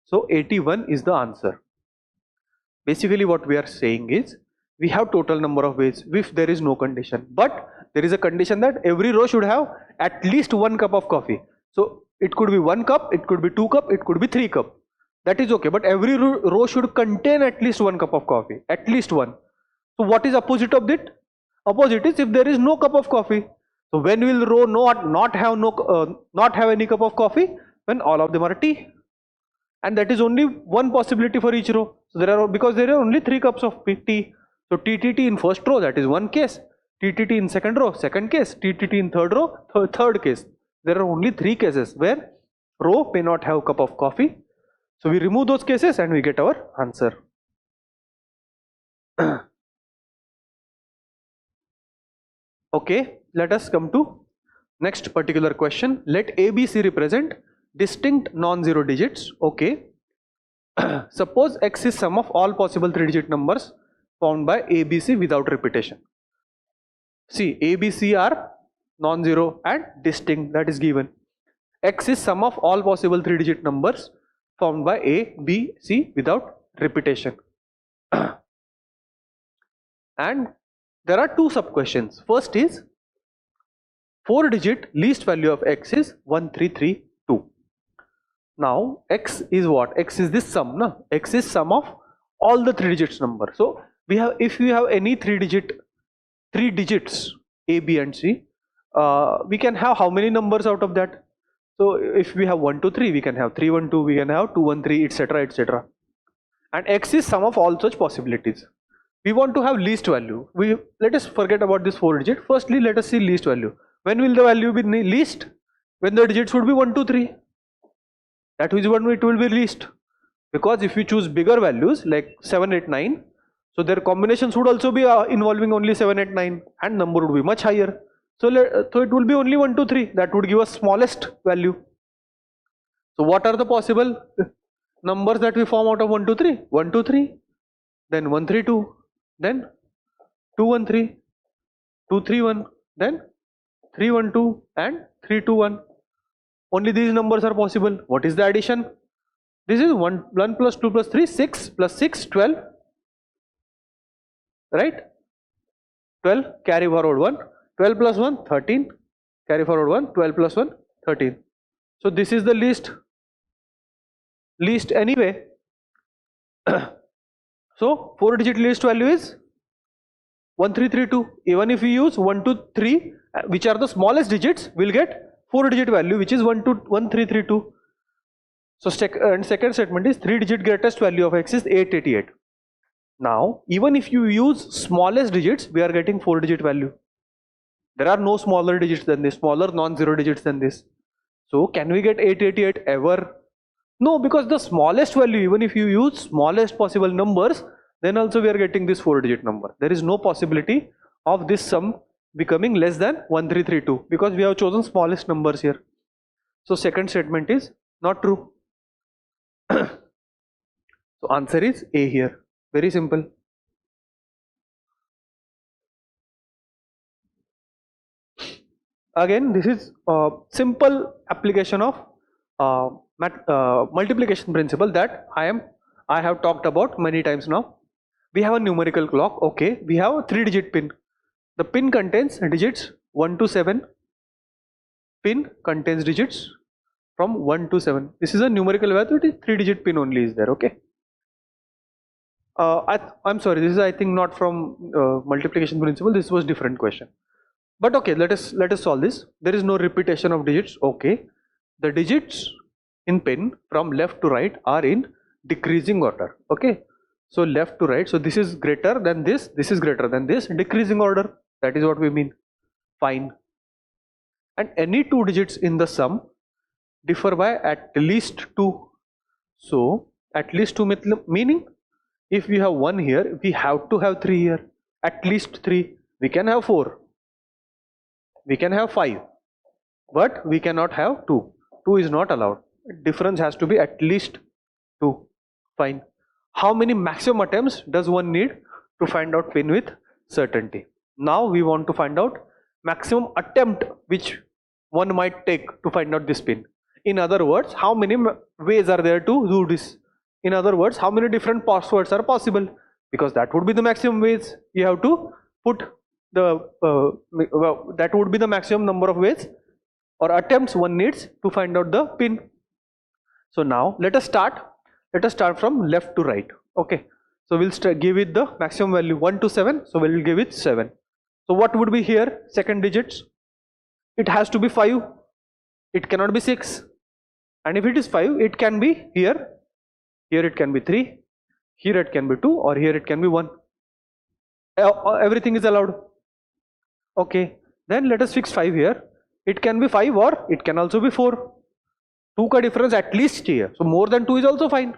So 81 is the answer. Basically what we are saying is, we have total number of ways if there is no condition, but there is a condition that every row should have at least 1 cup of coffee. So it could be 1 cup, it could be 2 cup, it could be 3 cup. That is okay, but every row should contain at least 1 cup of coffee, at least 1. So what is opposite of that? Opposite is if there is no cup of coffee. So when will row not have any cup of coffee? When all of them are tea, and that is only one possibility for each row. So because there are only 3 cups of tea. So TTT in first row, that is one case. TTT in second row, second case. TTT in third row, third case. There are only 3 cases where row may not have cup of coffee. So we remove those cases and we get our answer. Okay, let us come to next particular question. Let ABC represent distinct non-zero digits. Okay. Suppose X is sum of all possible 3-digit numbers found by ABC without repetition. See, ABC are non-zero and distinct, that is given. X is sum of all possible 3-digit numbers found by A, B, C without repetition. And there are 2 sub-questions. First is 4-digit least value of X is 1332. Now X is what? X is this sum, no? X is sum of all the 3 digits number. So we have, if we have any 3 digits A, B and C, we can have how many numbers out of that? So if we have 1, 2, 3, we can have 3, 1, 2, we can have 2, 1, 3, etc, etc. And X is sum of all such possibilities. We want to have least value. Let us forget about this 4 digit. Firstly, let us see least value. When will the value be least? When the digits would be 1, 2, 3. That is when it will be least. Because if you choose bigger values like 7, 8, 9, so their combinations would also be involving only 7, 8, 9, and number would be much higher. So it will be only 1, 2, 3. That would give us smallest value. So what are the possible numbers that we form out of 1, 2, 3? 1, 2, 3, then 1, 3, 2, then 2, 1, 3, 2, 3, 1, then 3, 1, 2 and 3, 2, 1. Only these numbers are possible. What is the addition? This is 1 plus 2 plus 3, 6 plus 6, 12. Right? 12, carry forward 1. 12 plus 1, 13. Carry forward 1. 12 plus 1, 13. So this is the least anyway. So 4-digit least value is 1332. Even if we use 1, 2, 3, which are the smallest digits, we'll get 4-digit value, which is 1332. So second statement is 3-digit greatest value of x is 888. Now, even if you use smallest digits, we are getting 4-digit value. There are no smaller digits than this, smaller non-zero digits than this. So can we get 888 ever? No, because the smallest value, even if you use smallest possible numbers, then also we are getting this 4-digit number. There is no possibility of this sum becoming less than 1332 because we have chosen smallest numbers here. So second statement is not true. So answer is A here. Very simple. Again, this is a simple application of multiplication principle that I have talked about many times now. We have a numerical clock. Okay, we have a 3-digit pin. The pin contains digits 1 to 7. Pin contains digits from 1 to 7. This is a numerical value. It is 3-digit pin only is there. Okay. I'm sorry. This is I think not from multiplication principle. This was different question. But okay, let us solve this. There is no repetition of digits. Okay, the digits in pin from left to right are in decreasing order. Okay, so left to right. So this is greater than this. This is greater than this. Decreasing order. That is what we mean. Fine. And any 2 digits in the sum differ by at least 2. So at least 2 meaning if we have 1 here, we have to have 3 here. At least 3. We can have 4. We can have 5, but we cannot have 2. 2 is not allowed. Difference has to be at least 2. Fine. How many maximum attempts does one need to find out pin with certainty? Now we want to find out maximum attempt which one might take to find out this pin. In other words, how many ways are there to do this? In other words, how many different passwords are possible? Because that would be the maximum ways. You have to put that would be the maximum number of ways or attempts one needs to find out the pin. So now let us start from left to right. Okay, so we'll give it the maximum value 1 to 7. So we'll give it 7. So what would be here? Second digits, it has to be 5. It cannot be 6. And if it is 5, it can be here it can be 3, here it can be 2, or here it can be 1. Everything is allowed. Okay, then let us fix 5 here. It can be 5 or it can also be 4. 2 ka difference at least here. So more than 2 is also fine.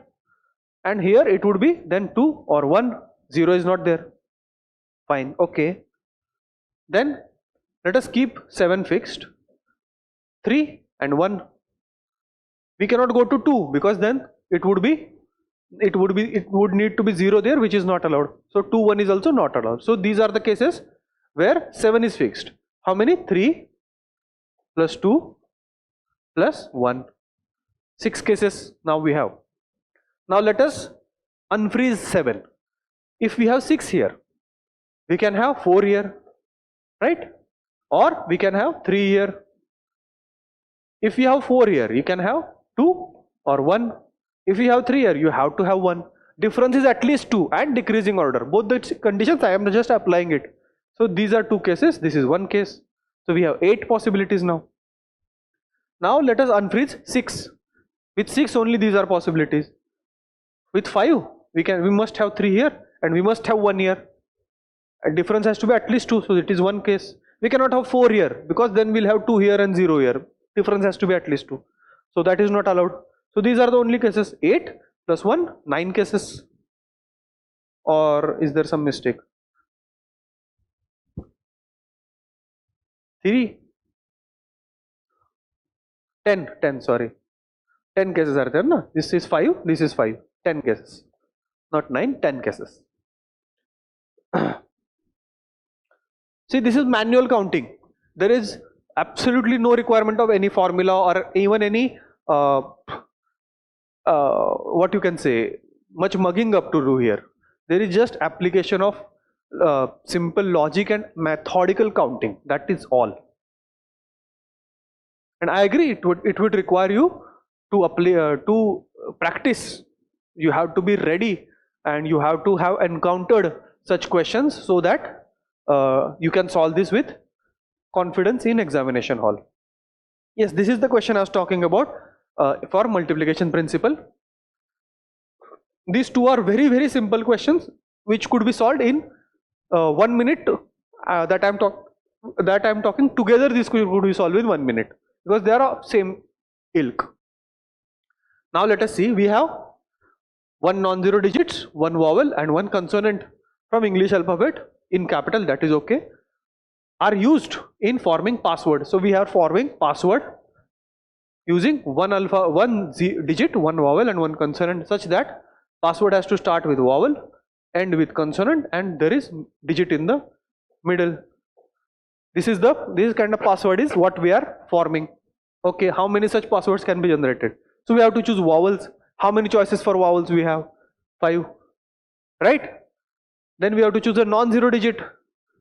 And here it would be then 2 or 1. 0 is not there. Fine. Okay. Then let us keep 7 fixed. 3 and 1. We cannot go to 2 because then it would need to be 0 there, which is not allowed. So 2, 1 is also not allowed. So these are the cases where 7 is fixed. How many? 3 plus 2 plus 1. 6 cases now we have. Now let us unfreeze 7. If we have 6 here, we can have 4 here, right? Or we can have 3 here. If you have 4 here, you can have 2 or 1. If you have 3 here, you have to have 1. Difference is at least 2 and decreasing order. Both the conditions I am just applying it. So these are 2 cases. This is 1 case. So we have 8 possibilities now. Now let us unfreeze 6. With 6 only these are possibilities. With 5 we must have 3 here and we must have 1 here. And difference has to be at least 2. So it is 1 case. We cannot have 4 here because then we'll have 2 here and 0 here. Difference has to be at least 2. So that is not allowed. So these are the only cases. 8 plus 1, 9 cases. Or is there some mistake? 3, 10, sorry. 10 cases are there, no? This is 5, this is 5. 10 cases. Not 9, 10 cases. See, this is manual counting. There is absolutely no requirement of any formula or even any what you can say, much mugging up to do here. There is just application of simple logic and methodical counting. That is all. And I agree, it would require you to apply to practice. You have to be ready, and you have to have encountered such questions so that you can solve this with confidence in examination hall. Yes, this is the question I was talking about for multiplication principle. These two are very, very simple questions which could be solved in 1 minute. That I'm talking together. This could be solved in 1 minute because they are same ilk. Now let us see. We have one non-zero digits, one vowel, and one consonant from English alphabet in capital. That is okay. Are used in forming password. So we are forming password using one digit, one vowel, and one consonant, such that password has to start with vowel, end with consonant, and there is digit in the middle. This kind of password is what we are forming. Okay, how many such passwords can be generated? So we have to choose vowels. How many choices for vowels we have? 5, right? Then we have to choose a non-zero digit.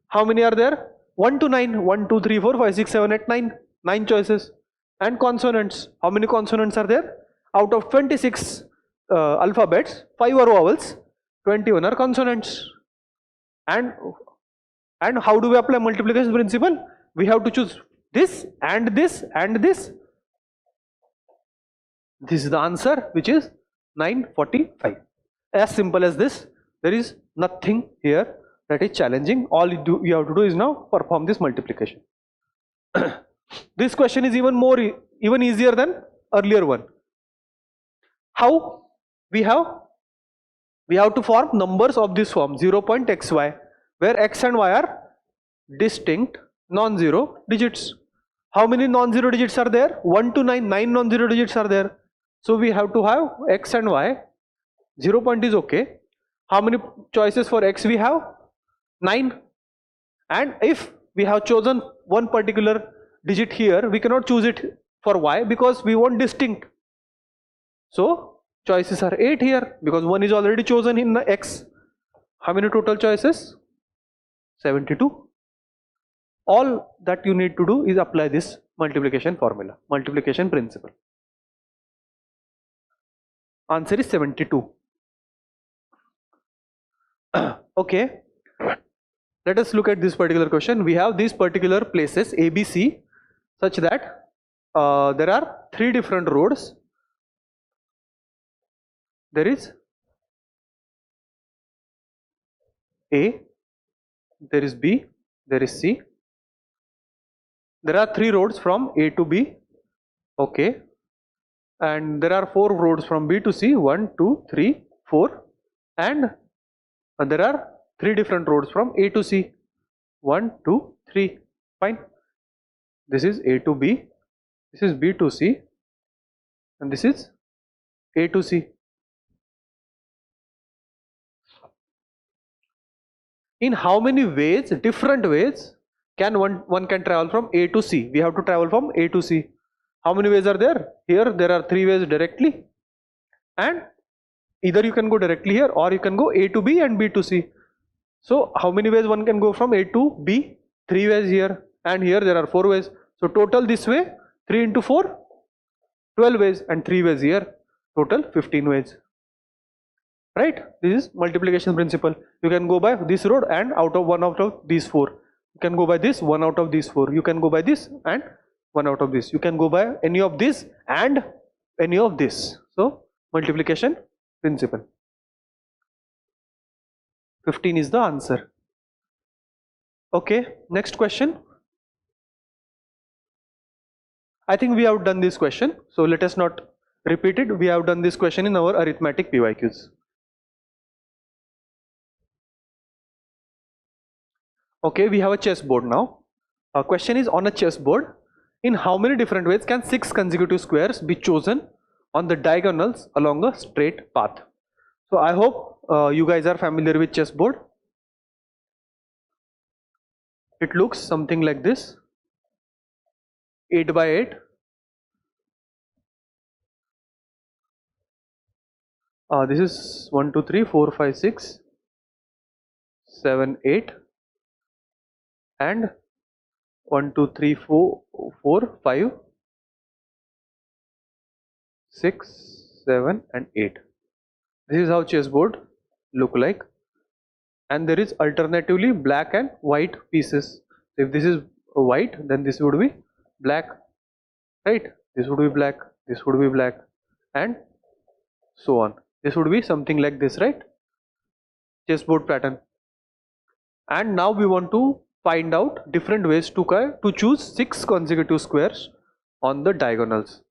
How many are there? 1 to 9. 1, 2, 3, 4, 5, 6, 7, 8, 9. 9 choices. And consonants. How many consonants are there? Out of 26 alphabets, 5 are vowels, 21 are consonants. And how do we apply multiplication principle? We have to choose this and this and this. This is the answer, which is 945. As simple as this. There is nothing here that is challenging. All you have to do is now perform this multiplication. This question is even easier than earlier one. How? We have to form numbers of this form 0.xy, where x and y are distinct non-zero digits. How many non-zero digits are there? 1 to 9. 9 non-zero digits are there. So we have to have x and y. 0 point is okay. How many choices for x we have? 9. And if we have chosen one particular digit here, we cannot choose it for y because we want distinct. So choices are 8 here because 1 is already chosen in the x. How many total choices? 72. All that you need to do is apply this multiplication formula, multiplication principle. Answer is 72. Okay, let us look at this particular question. We have these particular places A, B, C, such that there are 3 different roads. There is A, there is B, there is C. There are 3 roads from A to B. Okay, and there are 4 roads from B to C. 1, 2, 3, 4, and there are 3 different roads from A to C. 1, 2, 3. Fine. This is A to B, this is B to C, and this is A to C. In how many ways, different ways, can one can travel from A to C? We have to travel from A to C. How many ways are there? Here there are 3 ways directly, and either you can go directly here or you can go A to B and B to C. So how many ways one can go from A to B? 3 ways here, and here there are 4 ways. So total this way, 3 into 4, 12 ways, and 3 ways here, total 15 ways. Right? This is multiplication principle. You can go by this road and out of these 4. You can go by this, 1 out of these 4. You can go by this and 1 out of this. You can go by any of this and any of this. So multiplication principle. 15 is the answer. Okay, next question. I think we have done this question, so let us not repeat it. We have done this question in our arithmetic PYQs. Okay, we have a chessboard now. Question is, on a chessboard, in how many different ways can 6 consecutive squares be chosen on the diagonals along a straight path? So I hope you guys are familiar with chessboard. It looks something like this, 8 by 8. This is 1, 2, 3, 4, 5, 6, 7, 8, and 1, 2, 3, 4, 5, 6, 7, and 8. This is how chessboard look like, and there is alternatively black and white pieces. If this is white, then this would be black, right? This would be black, this would be black, and so on. This would be something like this, right? Chessboard pattern. And now we want to find out different ways to choose 6 consecutive squares on the diagonals.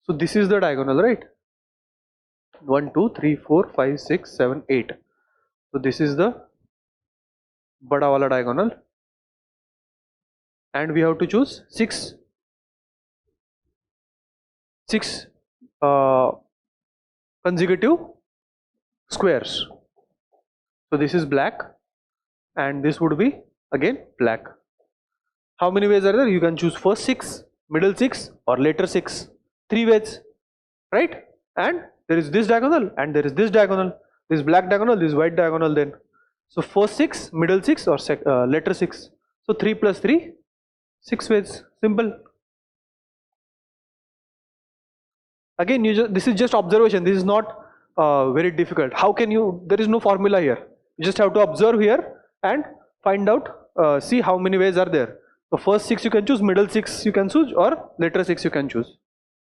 So this is the diagonal, right? 1, 2, 3, 4, 5, 6, 7, 8. So this is the bada wala diagonal, and we have to choose 6 consecutive squares. So this is black, and this would be again black. How many ways are there? You can choose first 6, middle 6, or later 6. 3 ways, right? And there is this diagonal, and there is this diagonal, this black diagonal, this white diagonal. Then so first 6, middle 6, or later 6. So 3 plus 3, 6 ways. Simple. Again, this is just observation. This is not very difficult. How can you? There is no formula here. You just have to observe here and find out. See how many ways are there. So first 6 you can choose, middle 6 you can choose, or later 6 you can choose.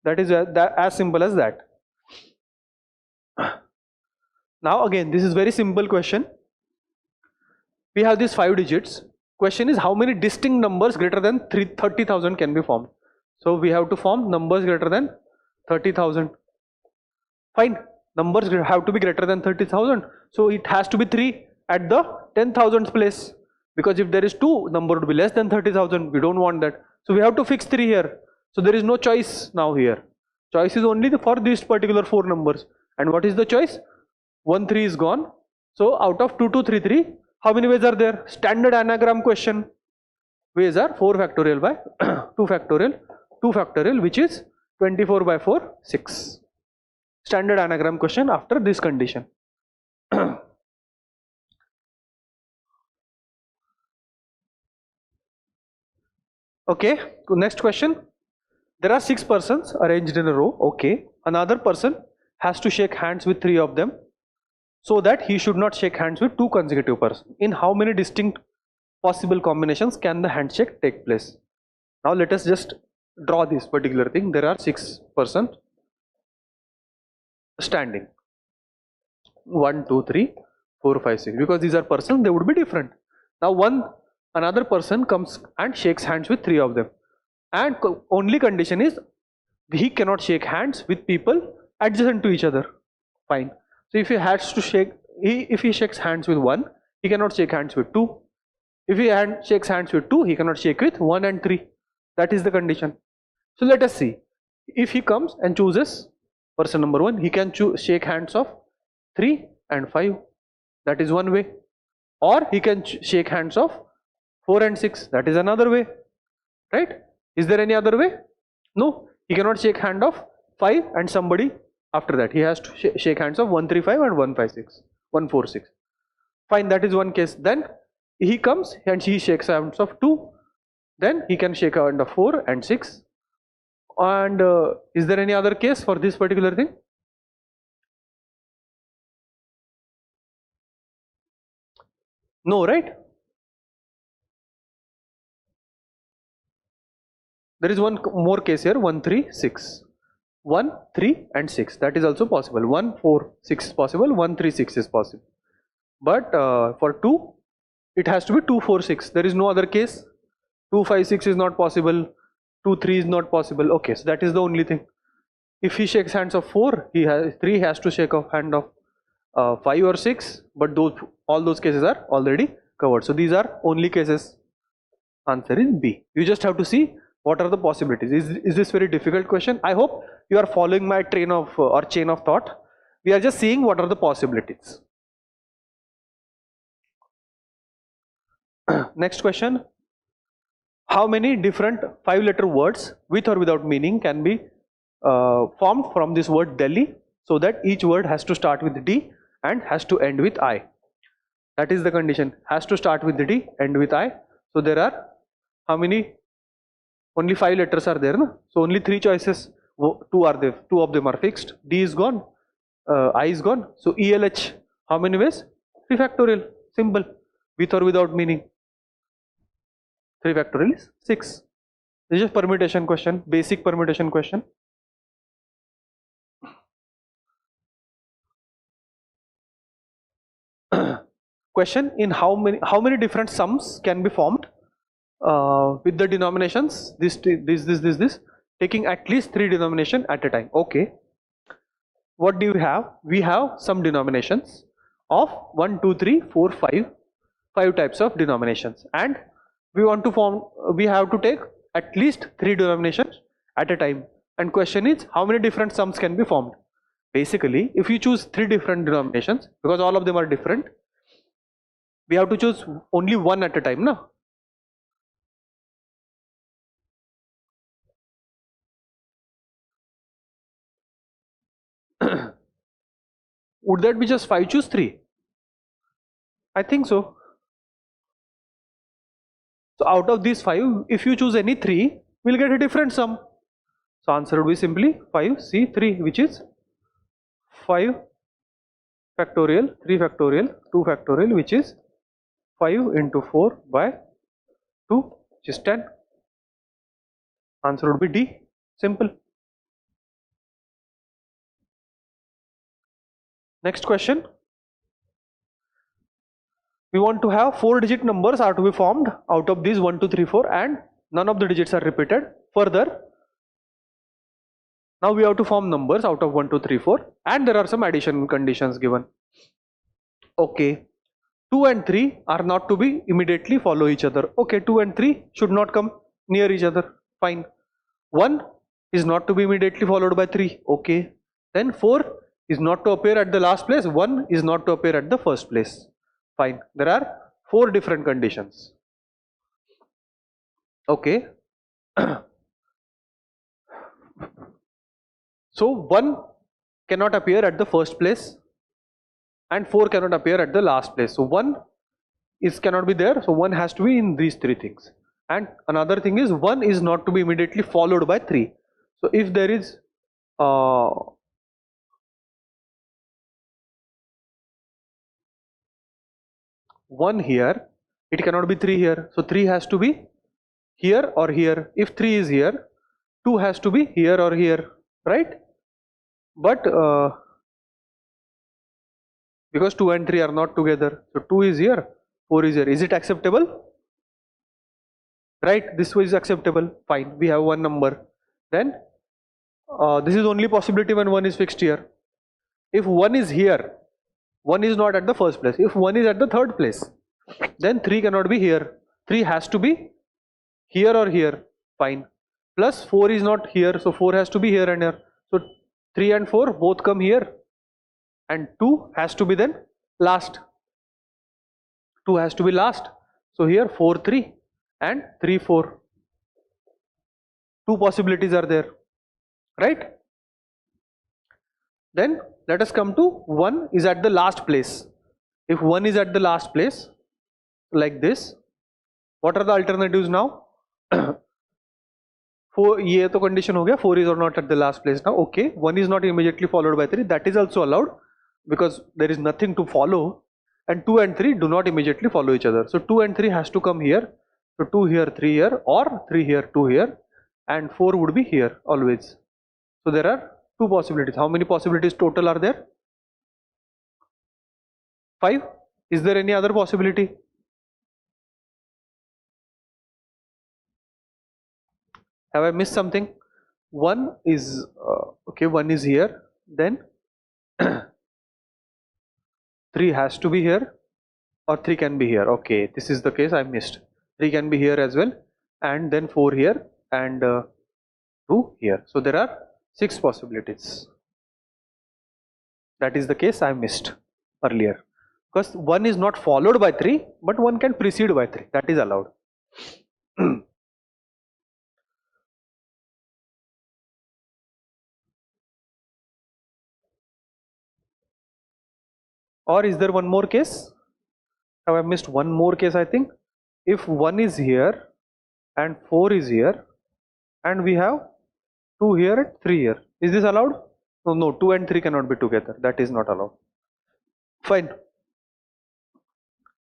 That is as simple as that. Now again, this is very simple question. We have these 5 digits. Question is, how many distinct numbers greater than 30,000 can be formed? So we have to form numbers greater than 30,000. Fine. Numbers have to be greater than 30,000. So it has to be 3 at the 10,000th place. Because if there is 2, number would be less than 30,000. We don't want that. So we have to fix 3 here. So there is no choice now here. Choice is only for these particular 4 numbers. And what is the choice? 1, 3 is gone. So out of 2, 2, 3, 3, how many ways are there? Standard anagram question. Ways are 4 factorial by 2 factorial, 2 factorial, which is 24 by 4, 6. Standard anagram question after this condition. Okay, next question. There are 6 persons arranged in a row. Okay, another person has to shake hands with 3 of them, so that he should not shake hands with 2 consecutive persons. In how many distinct possible combinations can the handshake take place? Now let us just draw this particular thing. There are 6 persons standing. 1, 2, 3, 4, 5, 6. Because these are persons, they would be different. Now another person comes and shakes hands with 3 of them, and only condition is he cannot shake hands with people adjacent to each other. Fine. So if he has to shake, if he shakes hands with 1, he cannot shake hands with 2. If he shakes hands with 2, he cannot shake with 1 and 3. That is the condition. So let us see. If he comes and chooses person number 1, he can shake hands of 3 and 5. That is one way. Or he can shake hands of 4 and 6. That is another way. Right? Is there any other way? No. He cannot shake hand of 5 and somebody after that. He has to shake hands of 1, 3, 5 and 1, 5, 6. 1, 4, 6. Fine, that is one case. Then he comes and he shakes hands of 2. Then he can shake hand of 4 and 6. And is there any other case for this particular thing? No, right? There is one more case here, 1, 3, 6. 1, 3 and 6. That is also possible. 1, 4, 6 is possible. 1, 3, 6 is possible. But for 2, it has to be 2, 4, 6. There is no other case. 2, 5, 6 is not possible. 2, 3 is not possible. Okay, so that is the only thing. If he shakes hands of 4, 3 has to shake a hand of 5 or 6. But all those cases are already covered. So these are only cases. Answer is B. You just have to see what are the possibilities. Is this very difficult question? I hope you are following my train of or chain of thought. We are just seeing what are the possibilities. Next question. How many different 5-letter words with or without meaning can be formed from this word Delhi, so that each word has to start with D and has to end with I? That is the condition. Has to start with D, end with I. So there are how many? Only 5 letters are there, no? So only 3 choices. Two are there. 2 of them are fixed. D is gone. I is gone. So ELH. How many ways? 3 factorial. Simple. With or without meaning. 3 factorial is 6. This is a permutation question. Basic permutation question. Question: in how many different sums can be formed with the denominations this, taking at least 3 denomination at a time? Okay. What do we have? We have some denominations of 1, 2, 3, 4, 5 types of denominations, and we want to form. We have to take at least 3 denominations at a time. And question is, how many different sums can be formed? Basically, if you choose 3 different denominations, because all of them are different, we have to choose only one at a time, no? Would that be just 5? Choose 3. I think so. So out of these 5, if you choose any 3, we'll get a different sum. So answer would be simply 5C3, which is 5 factorial, 3 factorial, 2 factorial, which is 5 into 4 by 2, which is 10. Answer would be D. Simple. Next question. We want to have 4-digit numbers are to be formed out of these 1, 2, 3, 4, and none of the digits are repeated. Further, now we have to form numbers out of 1, 2, 3, 4, and there are some addition conditions given. Okay, 2 and 3 are not to be immediately follow each other. Okay, 2 and 3 should not come near each other. Fine. 1 is not to be immediately followed by 3. Okay. Then 4 is not to appear at the last place. 1 is not to appear at the first place. Fine. There are 4 different conditions. Okay. So 1 cannot appear at the first place and 4 cannot appear at the last place. So 1 cannot be there. So 1 has to be in these 3 things. And another thing is 1 is not to be immediately followed by 3. So if there is 1 here, it cannot be 3 here. So 3 has to be here or here. If 3 is here, 2 has to be here or here, right? But because 2 and 3 are not together, so 2 is here, 4 is here. Is it acceptable? Right, this way is acceptable. Fine, we have one number. Then this is only possibility when 1 is fixed here. If 1 is here, 1 is not at the first place. If 1 is at the third place, then 3 cannot be here. 3 has to be here or here. Fine. Plus 4 is not here, so 4 has to be here and here. So 3 and 4 both come here, and 2 has to be then last. 2 has to be last. So here 4, 3 and 3, 4. 2 possibilities are there, right? Then let us come to 1 is at the last place. If 1 is at the last place, like this, what are the alternatives now? 4, ये तो condition हो गया, 4 is or not at the last place now. Okay, 1 is not immediately followed by 3. That is also allowed because there is nothing to follow, and 2 and 3 do not immediately follow each other. So 2 and 3 has to come here. So 2 here, 3 here, or 3 here, 2 here, and 4 would be here always. So there are 2 possibilities. How many possibilities total are there? 5. Is there any other possibility? Have I missed something? 1 is okay, 1 is here, then 3 has to be here, or 3 can be here. Okay, this is the case I missed. 3 can be here as well, and then 4 here, and 2 here. So there are 6 possibilities. That is the case I missed earlier, because 1 is not followed by 3, but 1 can precede by 3. That is allowed. Or is there one more case? Have I missed one more case? I think if 1 is here and 4 is here, and we have 2 here and 3 here, is this allowed? No, 2 and 3 cannot be together. That is not allowed. Fine.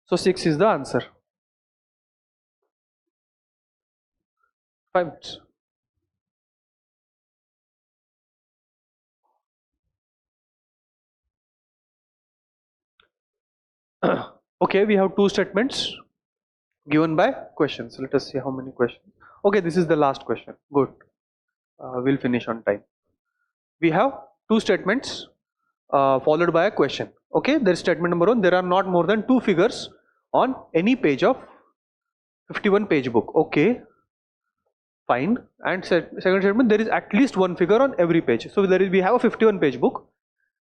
So 6 is the answer. 5 minutes. Okay, we have 2 statements given by questions. Let us see how many questions. Okay, this is the last question. Good. We'll finish on time. We have 2 statements followed by a question. Okay, there is statement number 1. There are not more than 2 figures on any page of 51 page book. Okay, fine. And second statement, there is at least 1 figure on every page. So we have a 51 page book.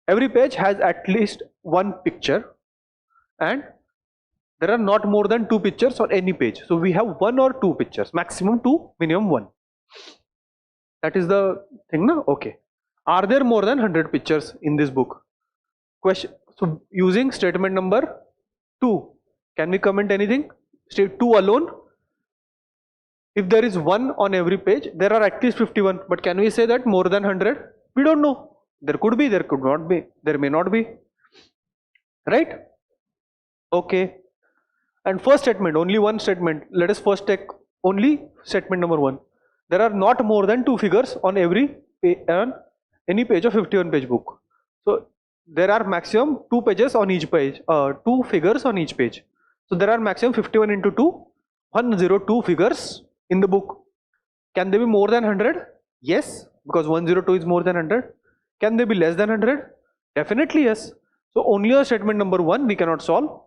Every page has at least 1 picture, and there are not more than 2 pictures on any page. So we have 1 or 2 pictures, maximum 2, minimum 1. That is the thing, na? Okay. Are there more than 100 pictures in this book? Question. So using statement number 2, can we comment anything? State 2 alone. If there is 1 on every page, there are at least 51. But can we say that more than 100? We don't know. There could be, there could not be, there may not be. Right? Okay. And first statement, only one statement. Let us first take only statement number 1. There are not more than 2 figures on every any page of 51 page book. So there are maximum 2 pages on each page, 2 figures on each page. So there are maximum 51 into 2, 102 figures in the book. Can they be more than 100? Yes, because 102 is more than 100. Can they be less than 100? Definitely yes. So only a statement number 1 we cannot solve.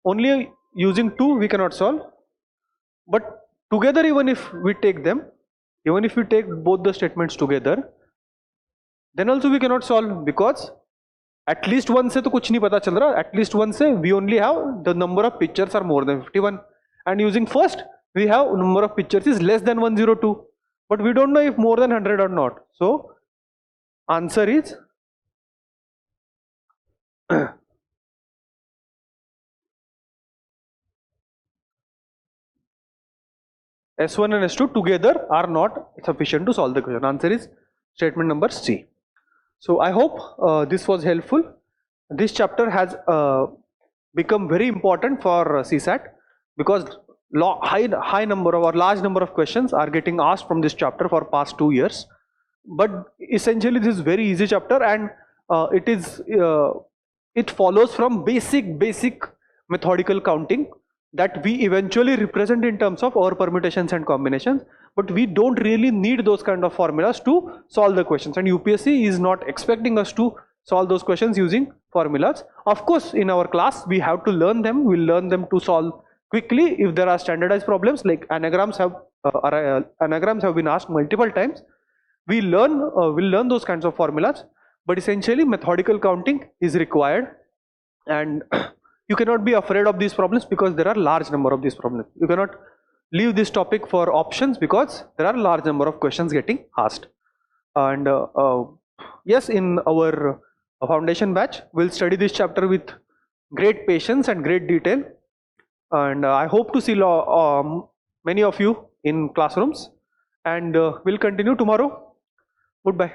Only using 2 we cannot solve. But together, even if we take them, even if we take both the statements together, then also we cannot solve, because at least 1 से तो कुछ नहीं पता चल रहा. At least 1 से we only have the number of pictures are more than 51, and using first we have number of pictures is less than 102, but we don't know if more than 100 or not. So answer is S1 and S2 together are not sufficient to solve the question. Answer is statement number C. So I hope this was helpful. This chapter has become very important for CSAT, because high number or large number of questions are getting asked from this chapter for past 2 years. But essentially this is very easy chapter, and it follows from basic methodical counting that we eventually represent in terms of our permutations and combinations, but we don't really need those kind of formulas to solve the questions, and UPSC is not expecting us to solve those questions using formulas. Of course, in our class we have to learn them. We'll learn them to solve quickly if there are standardized problems, like anagrams have been asked multiple times. We'll learn those kinds of formulas, but essentially methodical counting is required, and you cannot be afraid of these problems because there are large number of these problems. You cannot leave this topic for options because there are large number of questions getting asked. And yes, in our foundation batch, we'll study this chapter with great patience and great detail. And I hope to see many of you in classrooms, and we'll continue tomorrow. Goodbye.